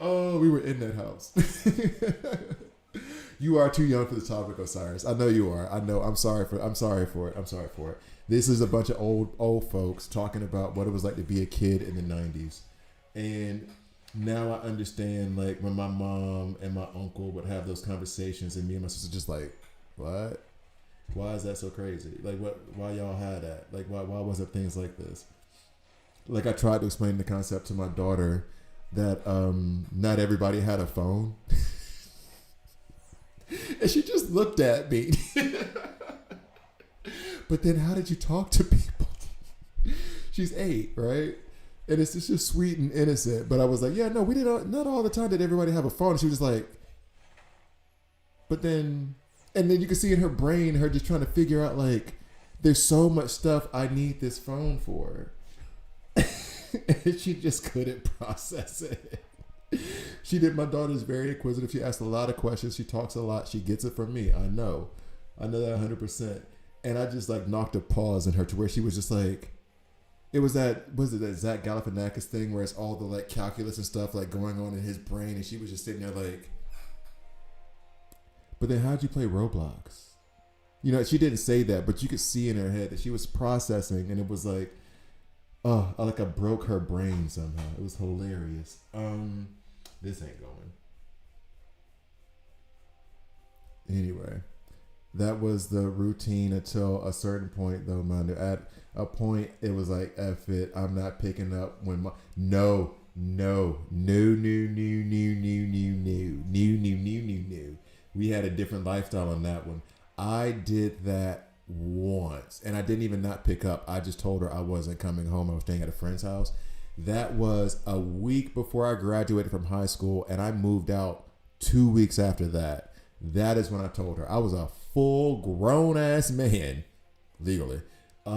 Oh, we were in that house. You are too young for the topic, Osiris. I know you are. I know. I'm sorry for it. This is a bunch of old folks talking about what it was like to be a kid in the 90s. And now I understand, like, when my mom and my uncle would have those conversations and me and my sister just like, what? Why is that so crazy? Like, why y'all had that? Like, why was it things like this? Like, I tried to explain the concept to my daughter that not everybody had a phone. And she just looked at me. But then how did you talk to people? She's 8, right? And it's just sweet and innocent. But I was like, yeah, no, we didn't. Not all the time did everybody have a phone. And she was like, but then, and then you can see in her brain, her just trying to figure out, like, there's so much stuff I need this phone for. And she just couldn't process it. My daughter's very inquisitive. She asks a lot of questions. She talks a lot. She gets it from me. I know that 100%. And I just like knocked a pause in her to where she was just like, was it that Zach Galifianakis thing where it's all the like calculus and stuff like going on in his brain, and she was just sitting there like, but then how'd you play Roblox? You know, she didn't say that, but you could see in her head that she was processing, and it was like, oh, like I broke her brain somehow. It was hilarious. This ain't going. Anyway, that was the routine until a certain point, though, man. At a point, it was like, F it. I'm not picking up when my... No. We had a different lifestyle on that one. I did that once, and I didn't even not pick up. I just told her I wasn't coming home. I was staying at a friend's house. That was a week before I graduated from high school, and I moved out 2 weeks after that. That is when I told her. I was a full grown ass man, legally. I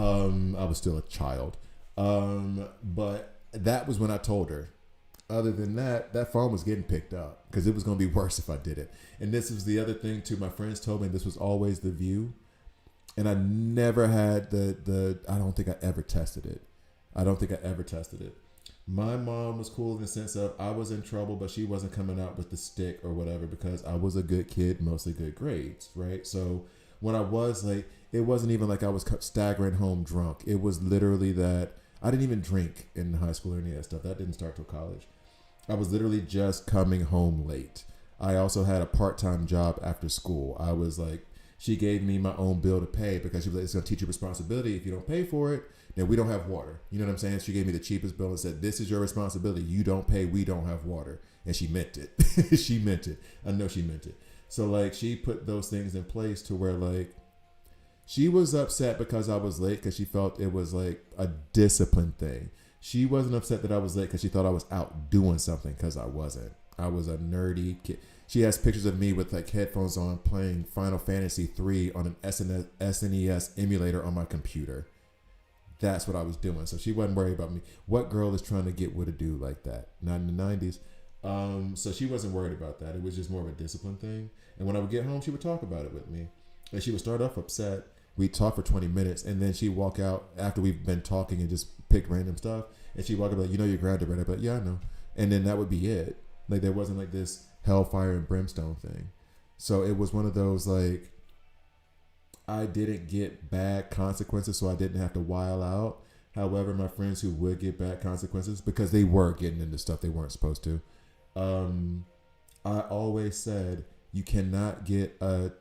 was still a child. But that was when I told her. Other than that, that phone was getting picked up because it was going to be worse if I did it. And this was the other thing too. My friends told me this was always the view. And I never had I don't think I ever tested it. My mom was cool in the sense of I was in trouble, but she wasn't coming out with the stick or whatever because I was a good kid, mostly good grades, right? So when I was like, it wasn't even like I was staggering home drunk. It was literally that I didn't even drink in high school or any of that stuff. That didn't start till college. I was literally just coming home late. I also had a part-time job after school. I was like, she gave me my own bill to pay because she was like, it's going to teach you responsibility. If you don't pay for it, then we don't have water. You know what I'm saying? She gave me the cheapest bill and said, this is your responsibility. You don't pay, we don't have water. And she meant it. She meant it. I know she meant it. So like she put those things in place to where like she was upset because I was late because she felt it was like a discipline thing. She wasn't upset that I was late because she thought I was out doing something because I wasn't. I was a nerdy kid. She has pictures of me with like headphones on playing Final Fantasy 3 on an SNES emulator on my computer. That's what I was doing. So she wasn't worried about me. What girl is trying to get with a dude like that? Not in the 90s. So she wasn't worried about that. It was just more of a discipline thing. And when I would get home, she would talk about it with me. And she would start off upset. We'd talk for 20 minutes. And then she'd walk out after we've been talking and just pick random stuff. And she'd walk up like, you know you're grounded, right? I'd be like, yeah, I know. And then that would be it. Like there wasn't like this hellfire and brimstone thing. So it was one of those like, I didn't get bad consequences, so I didn't have to while out. However, my friends who would get bad consequences, because they were getting into stuff they weren't supposed to, I always said, you cannot get a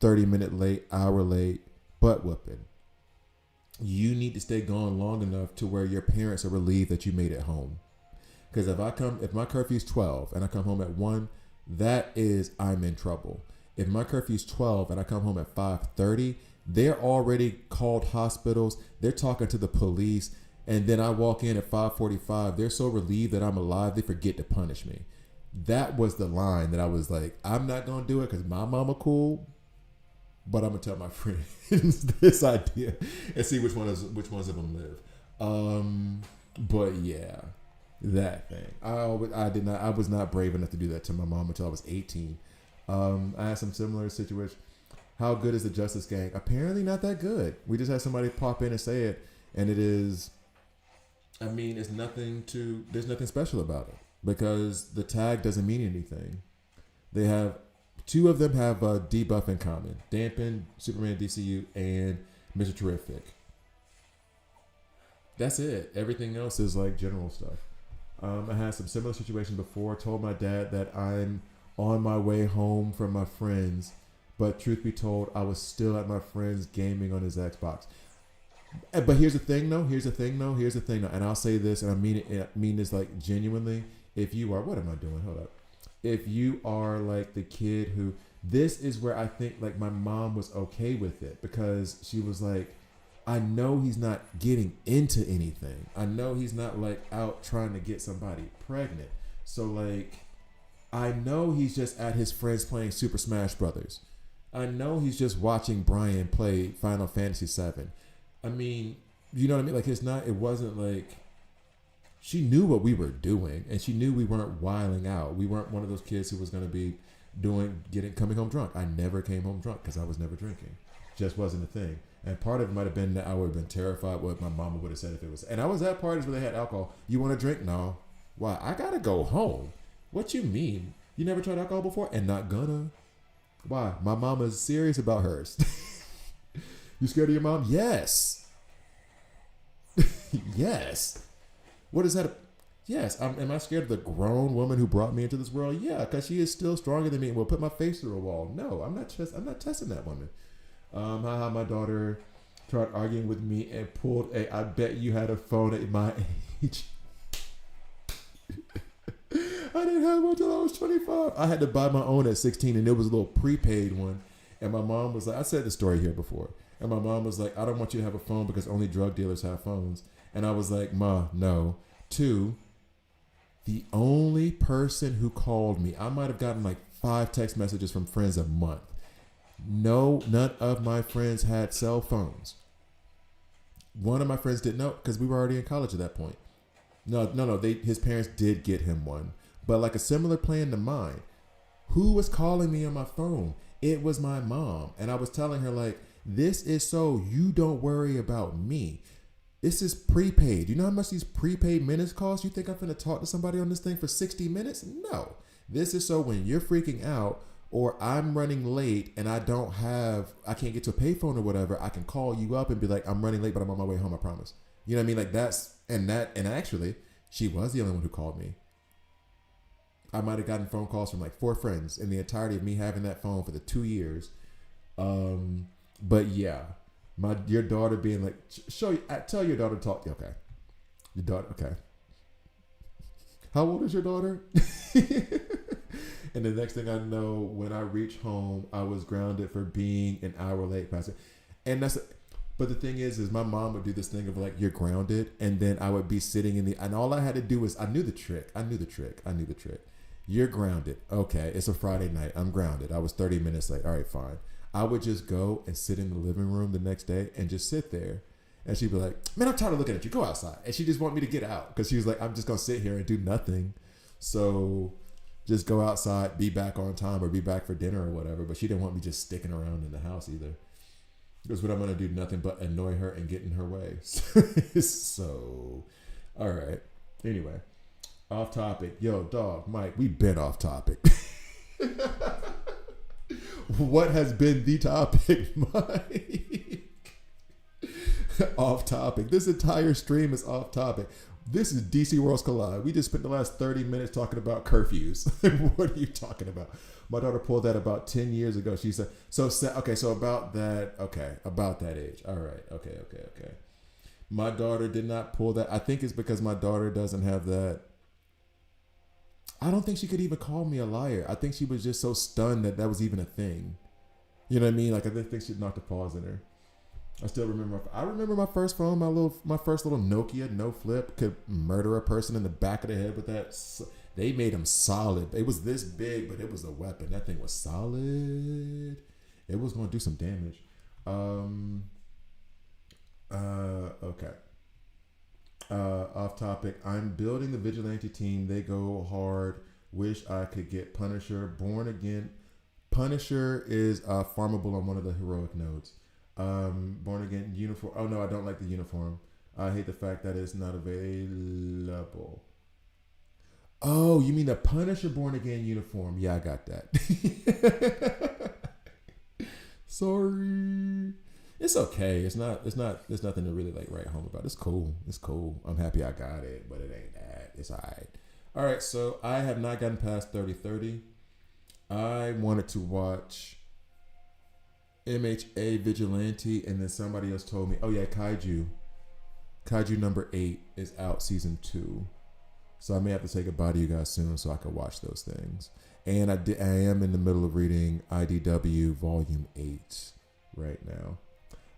30-minute late, hour late, butt whooping, you need to stay gone long enough to where your parents are relieved that you made it home. Because if my curfew's 12 and I come home at 1, I'm in trouble. If my curfew's 12 and I come home at 5:30, they're already called hospitals. They're talking to the police. And then I walk in at 5:45. They're so relieved that I'm alive, they forget to punish me. That was the line that I was like, I'm not going to do it because my mama cool, but I'm going to tell my friends this idea and see which ones of them live. But yeah, that thing. I was not brave enough to do that to my mom until I was 18. I had some similar situations. How good is the Justice Gang? Apparently not that good. We just had somebody pop in and say it, and it is, I mean, there's nothing special about it because the tag doesn't mean anything. They have, 2 of them have a debuff in common. Dampen, Superman DCU, and Mr. Terrific. That's it. Everything else is like general stuff. I had some similar situations before. Told my dad that I'm on my way home from my friends, but truth be told, I was still at my friend's gaming on his Xbox. But here's the thing, though. And I'll say this, and I mean it. I mean this like genuinely. If you are, what am I doing? Hold up. If you are like the kid who, this is where I think like my mom was okay with it because she was like, I know he's not getting into anything. I know he's not like out trying to get somebody pregnant. So like, I know he's just at his friends playing Super Smash Brothers. I know he's just watching Brian play Final Fantasy VII. I mean, you know what I mean? Like it wasn't like, she knew what we were doing and she knew we weren't wiling out. We weren't one of those kids who was going to be coming home drunk. I never came home drunk because I was never drinking. Just wasn't a thing. And part of it might have been that I would have been terrified what my mama would have said if it was. And I was at parties where they had alcohol. You want to drink? No. Why? I got to go home. What you mean? You never tried alcohol before? And not gonna? Why? My mama's serious about hers. You scared of your mom? Yes. Yes. What is that? Yes. Am I scared of the grown woman who brought me into this world? Yeah, because she is still stronger than me and will put my face through a wall. No, I'm not testing that woman. My daughter tried arguing with me and pulled I bet you had a phone at my age. I didn't have one until I was 25. I had to buy my own at 16 and it was a little prepaid one. And my mom was like, I said the story here before. And my mom was like, I don't want you to have a phone because only drug dealers have phones. And I was like, Ma, no. 2, the only person who called me, I might have gotten like 5 text messages from friends a month. No, none of my friends had cell phones. One of my friends didn't know because we were already in college at that point. No. His parents did get him one. But like a similar plan to mine. Who was calling me on my phone? It was my mom. And I was telling her like, this is so you don't worry about me. This is prepaid. You know how much these prepaid minutes cost? You think I'm going to talk to somebody on this thing for 60 minutes? No. This is so when you're freaking out or I'm running late and I can't get to a payphone or whatever, I can call you up and be like, I'm running late, but I'm on my way home, I promise. You know what I mean? Like and actually, she was the only one who called me. I might have gotten phone calls from like 4 friends in the entirety of me having that phone for the 2 years. But yeah, your daughter being like, tell your daughter to talk to you. Okay. Your daughter, okay. How old is your daughter? And the next thing I know, when I reach home, I was grounded for being an hour late, Pastor. And but the thing is my mom would do this thing of like, you're grounded. And then I would be sitting and all I had to do was, I knew the trick. You're grounded. Okay. It's a Friday night. I'm grounded. I was 30 minutes late. All right, fine. I would just go and sit in the living room the next day and just sit there. And she'd be like, man, I'm tired of looking at you. Go outside. And she just want me to get out because she was like, I'm just going to sit here and do nothing. So just go outside, be back on time or be back for dinner or whatever. But she didn't want me just sticking around in the house either. Because what I'm going to do nothing but annoy her and get in her way. So, all right. Anyway, off topic. Yo, dog, Mike, we've been off topic. What has been the topic, Mike? Off topic. This entire stream is off topic. This is DC Worlds Collide. We just spent the last 30 minutes talking about curfews. What are you talking about? My daughter pulled that about 10 years ago. She said, so about that, about that age. All right, okay. My daughter did not pull that. I think it's because my daughter doesn't have that. I don't think she could even call me a liar. I think she was just so stunned that was even a thing. You know what I mean? Like, I didn't think she'd knocked a pause in her. I still remember. I remember my first phone, my first little Nokia no flip, could murder a person in the back of the head with that. They made them solid. It was this big, but it was a weapon. That thing was solid. It was going to do some damage. Okay. Off topic. I'm building the vigilante team. They go hard. Wish I could get Punisher. Born Again. Punisher is farmable on one of the heroic nodes. Born Again uniform. Oh no, I don't like the uniform. I hate the fact that it's not available. Oh, you mean the Punisher Born Again uniform? Yeah, I got that. Sorry. It's okay. It's not. There's nothing to really like write home about. It's cool. I'm happy I got it, but it ain't that. It's alright. All right. So I have not gotten past 30/30. I wanted to watch MHA Vigilante, and then somebody else told me, oh yeah, Kaiju number 8 is out season 2. So I may have to say goodbye to you guys soon so I can watch those things. And I am in the middle of reading IDW Volume 8 right now.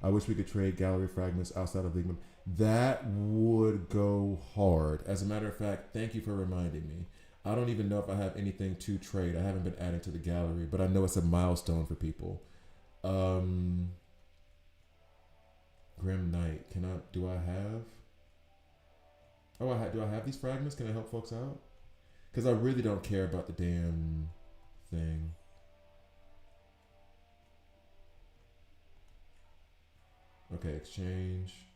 I wish we could trade gallery fragments outside of League. That would go hard. As a matter of fact, thank you for reminding me. I don't even know if I have anything to trade. I haven't been adding to the gallery, but I know it's a milestone for people. Grim Knight. Do I have? Do I have these fragments? Can I help folks out? Because I really don't care about the damn thing. Okay, exchange.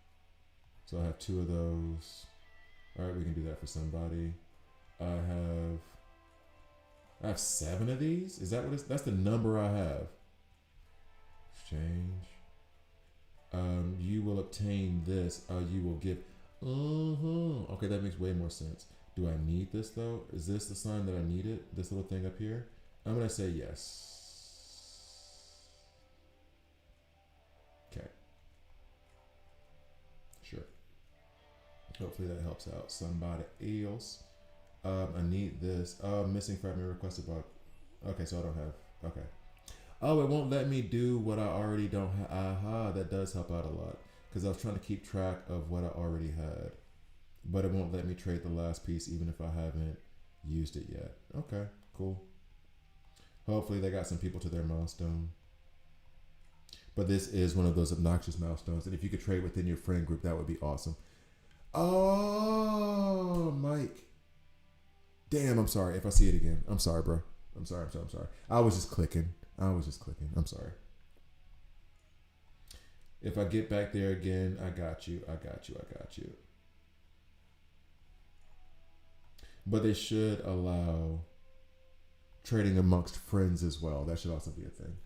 So I have 2 of those. All right, we can do that for somebody. I have 7 of these. Is that what it's? That's the number I have. Exchange. You will obtain this. You will give. Okay, that makes way more sense. Do I need this though? Is this the sign that I need it? This little thing up here? I'm gonna say yes. Okay. Sure. Hopefully that helps out somebody else. I need this. Missing fragment requested by. Okay, so I don't have. Okay. Oh, it won't let me do what I already don't have. Aha, that does help out a lot. Because I was trying to keep track of what I already had. But it won't let me trade the last piece even if I haven't used it yet. Okay, cool. Hopefully they got some people to their milestone. But this is one of those obnoxious milestones. And if you could trade within your friend group, that would be awesome. Oh, Mike. Damn, I'm sorry if I see it again. I'm sorry, bro. I'm sorry. I was just clicking. I'm sorry. If I get back there again, I got you. But they should allow trading amongst friends as well. That should also be a thing.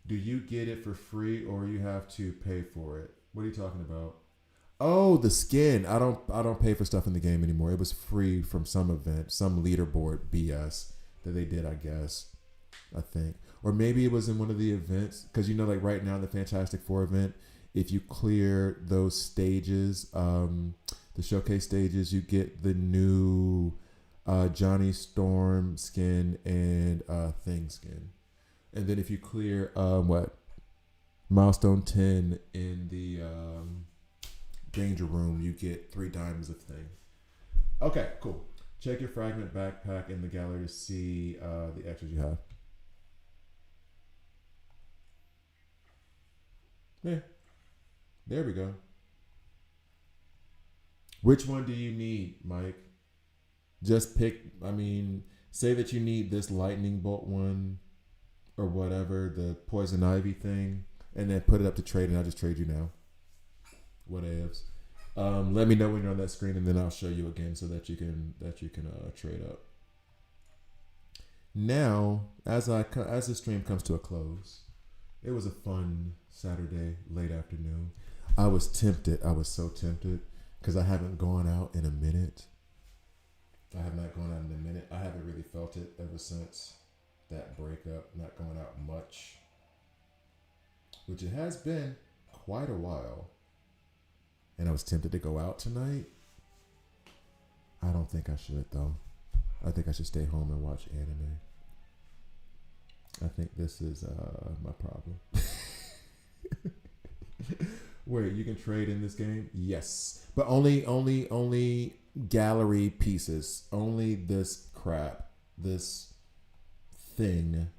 Do you get it for free or you have to pay for it? What are you talking about? Oh, the skin. I don't pay for stuff in the game anymore. It was free from some event, some leaderboard BS that they did, I guess. I think. Or maybe it was in one of the events. Because like right now, the Fantastic Four event, if you clear those stages, the showcase stages, you get the new Johnny Storm skin and Thing skin. And then if you clear Milestone 10 in the Danger Room, you get 3 diamonds of Thing. Okay, cool. Check your fragment backpack in the gallery to see the extras you have. Yeah. There we go. Which one do you need, Mike? Just pick, say that you need this lightning bolt one or whatever, the poison ivy thing, and then put it up to trade, and I'll just trade you now. Whatevs. Let me know when you're on that screen, and then I'll show you again so that you can trade up. Now, as the stream comes to a close, It was a fun Saturday late afternoon. I was tempted. I was so tempted because I haven't gone out in a minute. I have not gone out in a minute. I haven't really felt it ever since that breakup. Not going out much, which it has been quite a while. And I was tempted to go out tonight. I don't think I should though. I think I should stay home and watch anime. I think this is my problem. Wait, you can trade in this game? Yes, but only gallery pieces. Only this crap, this thing,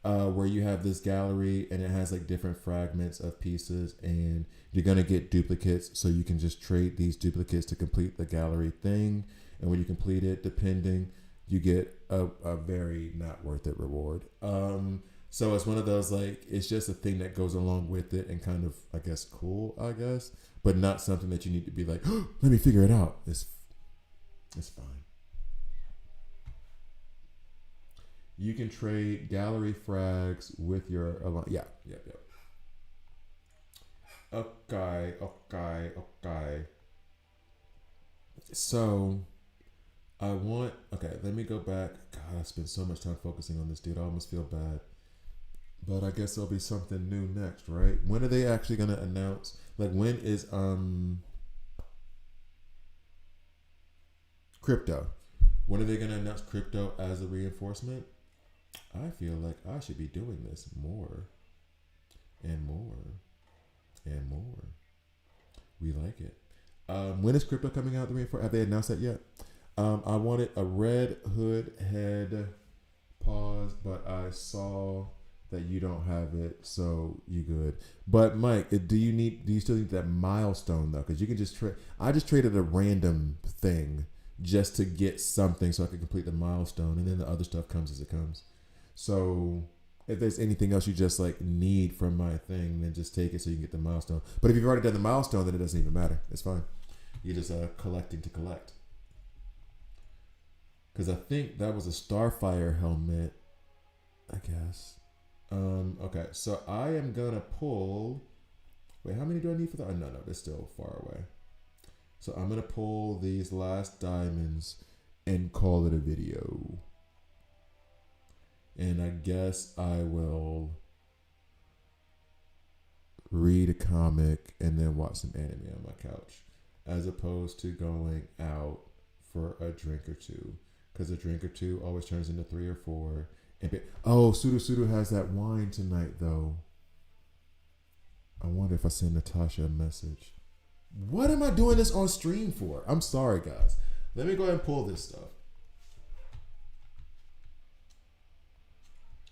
where you have this gallery and it has like different fragments of pieces, and you're gonna get duplicates, so you can just trade these duplicates to complete the gallery thing. And when you complete it, depending, you get a very not worth it reward. So it's one of those, like, it's just a thing that goes along with it and kind of, I guess, cool, I guess, but not something that you need to be like, oh, let me figure it out. It's fine. You can trade gallery frags with your yep. Okay. So let me go back. God, I spent so much time focusing on this dude. I almost feel bad. But I guess there'll be something new next, right? When are they actually gonna announce? Like, when is crypto? When are they gonna announce crypto as a reinforcement? I feel like I should be doing this more and more and more. We like it. When is crypto coming out? The reinforcement? Have they announced that yet? I wanted a Red Hood head pause, but I saw that you don't have it, so you good. But Mike, do you still need that milestone though? Because you can just trade. I just traded a random thing just to get something so I could complete the milestone, and then the other stuff comes as it comes. So if there's anything else you just like need from my thing, then just take it so you can get the milestone. But if you've already done the milestone, then it doesn't even matter. It's fine. You're just collecting to collect. Because I think that was a Starfire helmet, I guess. Okay, so I am gonna pull. Wait, how many do I need for that? Oh, no, they're still far away. So I'm gonna pull these last diamonds and call it a video. And I guess I will read a comic and then watch some anime on my couch, as opposed to going out for a drink or two. Because a drink or two always turns into 3 or 4. Sudo has that wine tonight, though. I wonder if I send Natasha a message. What am I doing this on stream for? I'm sorry, guys. Let me go ahead and pull this stuff.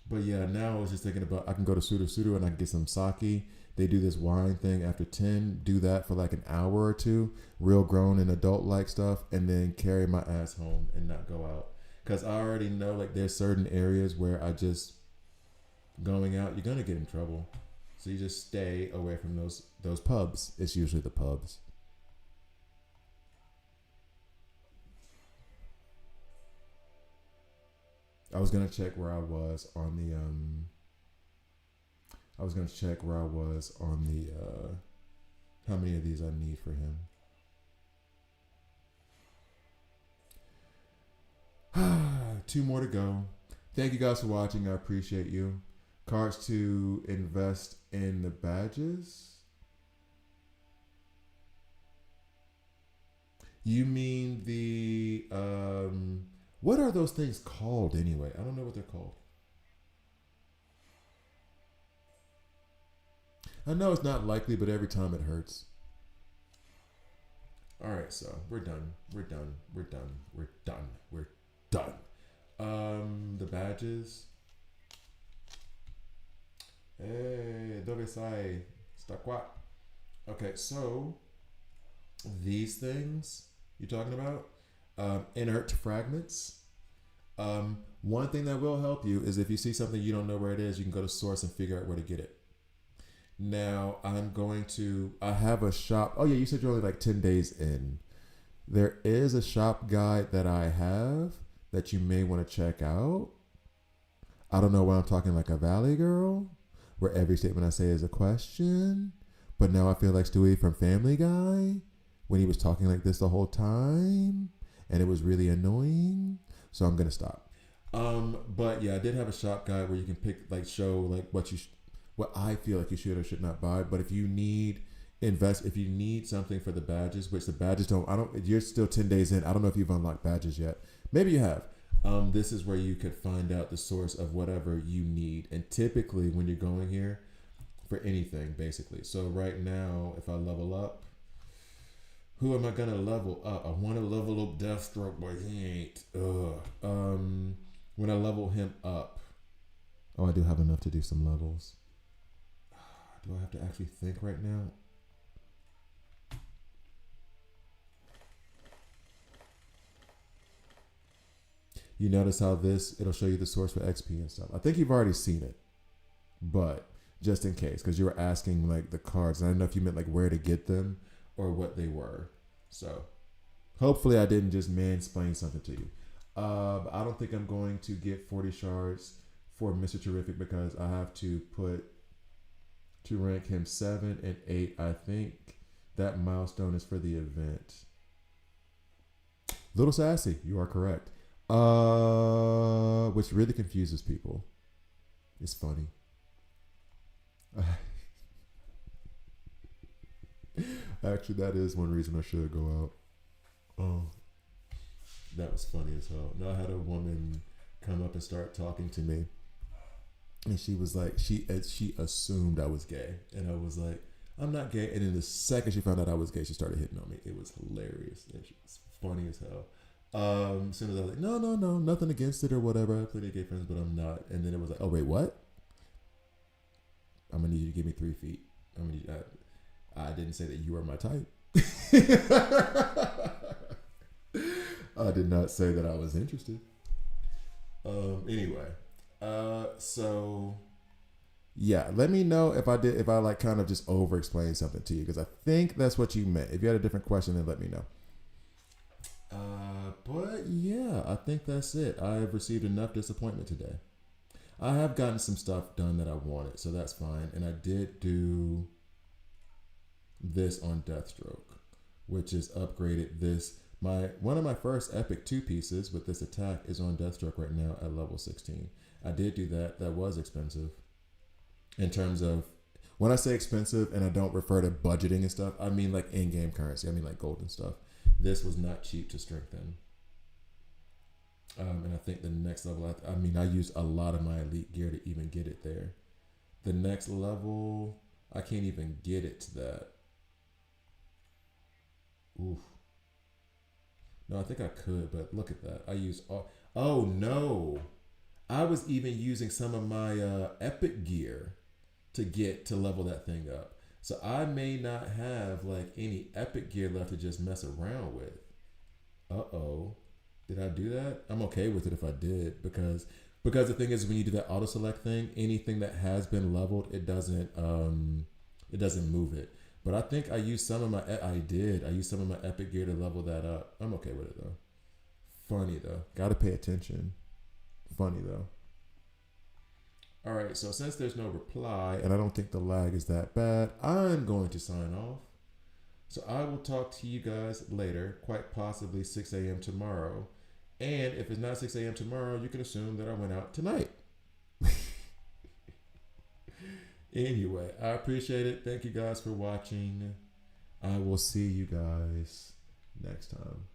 But yeah, now I was just thinking about, I can go to Sudo and I can get some sake. They do this wine thing after 10. Do that for like an hour or two. Real grown and adult-like stuff. And then carry my ass home and not go out. Because I already know, like, there's certain areas where I just, going out, you're going to get in trouble. So you just stay away from those pubs. It's usually the pubs. I was going to check where I was on the, how many of these I need for him. 2 more to go. Thank you guys for watching. I appreciate you. Cards to invest in the badges. You mean the what are those things called anyway? I don't know what they're called. I know it's not likely, but every time it hurts. All right, so we're done. The badges. Hey, dove sai? Sta qua. Okay, so these things you're talking about, inert fragments. One thing that will help you is if you see something you don't know where it is, you can go to source and figure out where to get it. Now I have a shop. Oh yeah, you said you're only like 10 days in. There is a shop guide that I have that you may want to check out. I don't know why I'm talking like a valley girl, where every statement I say is a question. But now I feel like Stewie from Family Guy when he was talking like this the whole time, and it was really annoying. So I'm gonna stop. But yeah, I did have a shop guide where you can pick, like, show like what I feel like you should or should not buy. But if you need if you need something for the badges, which the badges you're still 10 days in. I don't know if you've unlocked badges yet. Maybe you have. This is where you could find out the source of whatever you need. And typically when you're going here for anything, basically. So right now, if I level up, who am I gonna level up? I want to level up Deathstroke, but he ain't. When I level him up, I do have enough to do some levels. Do I have to actually think right now? You notice how it'll show you the source for XP and stuff. I think you've already seen it, but just in case, because you were asking like the cards, and I don't know if you meant like where to get them or what they were. So hopefully I didn't just mansplain something to you. I don't think I'm going to get 40 shards for Mr. Terrific because I have to rank him 7 and 8. I think that milestone is for the event. Little Sassy, you are correct. Which really confuses people. It's funny. Actually, that is one reason I should go out. Oh, that was funny as hell. No, I had a woman come up and start talking to me, and she was like, she assumed I was gay, and I was like, I'm not gay. And then the second she found out I was gay, she started hitting on me. It was hilarious. It was funny as hell. As soon as I was like, no, nothing against it or whatever. I have plenty of gay friends, but I'm not. And then it was like, oh wait, what? I'm gonna need you to give me 3 feet. I didn't say that you were my type. I did not say that I was interested. Anyway, so yeah, let me know if I like kind of just over explained something to you, because I think that's what you meant. If you had a different question, then let me know. But yeah, I think that's it. I've received enough disappointment today. I have gotten some stuff done that I wanted, so that's fine. And I did do this on Deathstroke, which is upgraded this. One of my first epic 2 pieces with this attack is on Deathstroke right now at level 16. I did do that. That was expensive. In terms of, when I say expensive and I don't refer to budgeting and stuff, I mean like in-game currency. I mean like gold and stuff. This was not cheap to strengthen. And I think the next level, I used a lot of my elite gear to even get it there. The next level, I can't even get it to that. Oof. No, I think I could, but look at that. I used oh no. I was even using some of my epic gear to level that thing up. So I may not have like any epic gear left to just mess around with. Uh-oh. Did I do that? I'm okay with it if I did, because the thing is, when you do that auto select thing, anything that has been leveled, it doesn't move it. But I think I used some of my epic gear to level that up. I'm okay with it though. Funny though. Gotta pay attention. Funny though. All right, so since there's no reply, and I don't think the lag is that bad, I'm going to sign off. So I will talk to you guys later, quite possibly 6 a.m. tomorrow. And if it's not 6 a.m. tomorrow, you can assume that I went out tonight. Anyway, I appreciate it. Thank you guys for watching. I will see you guys next time.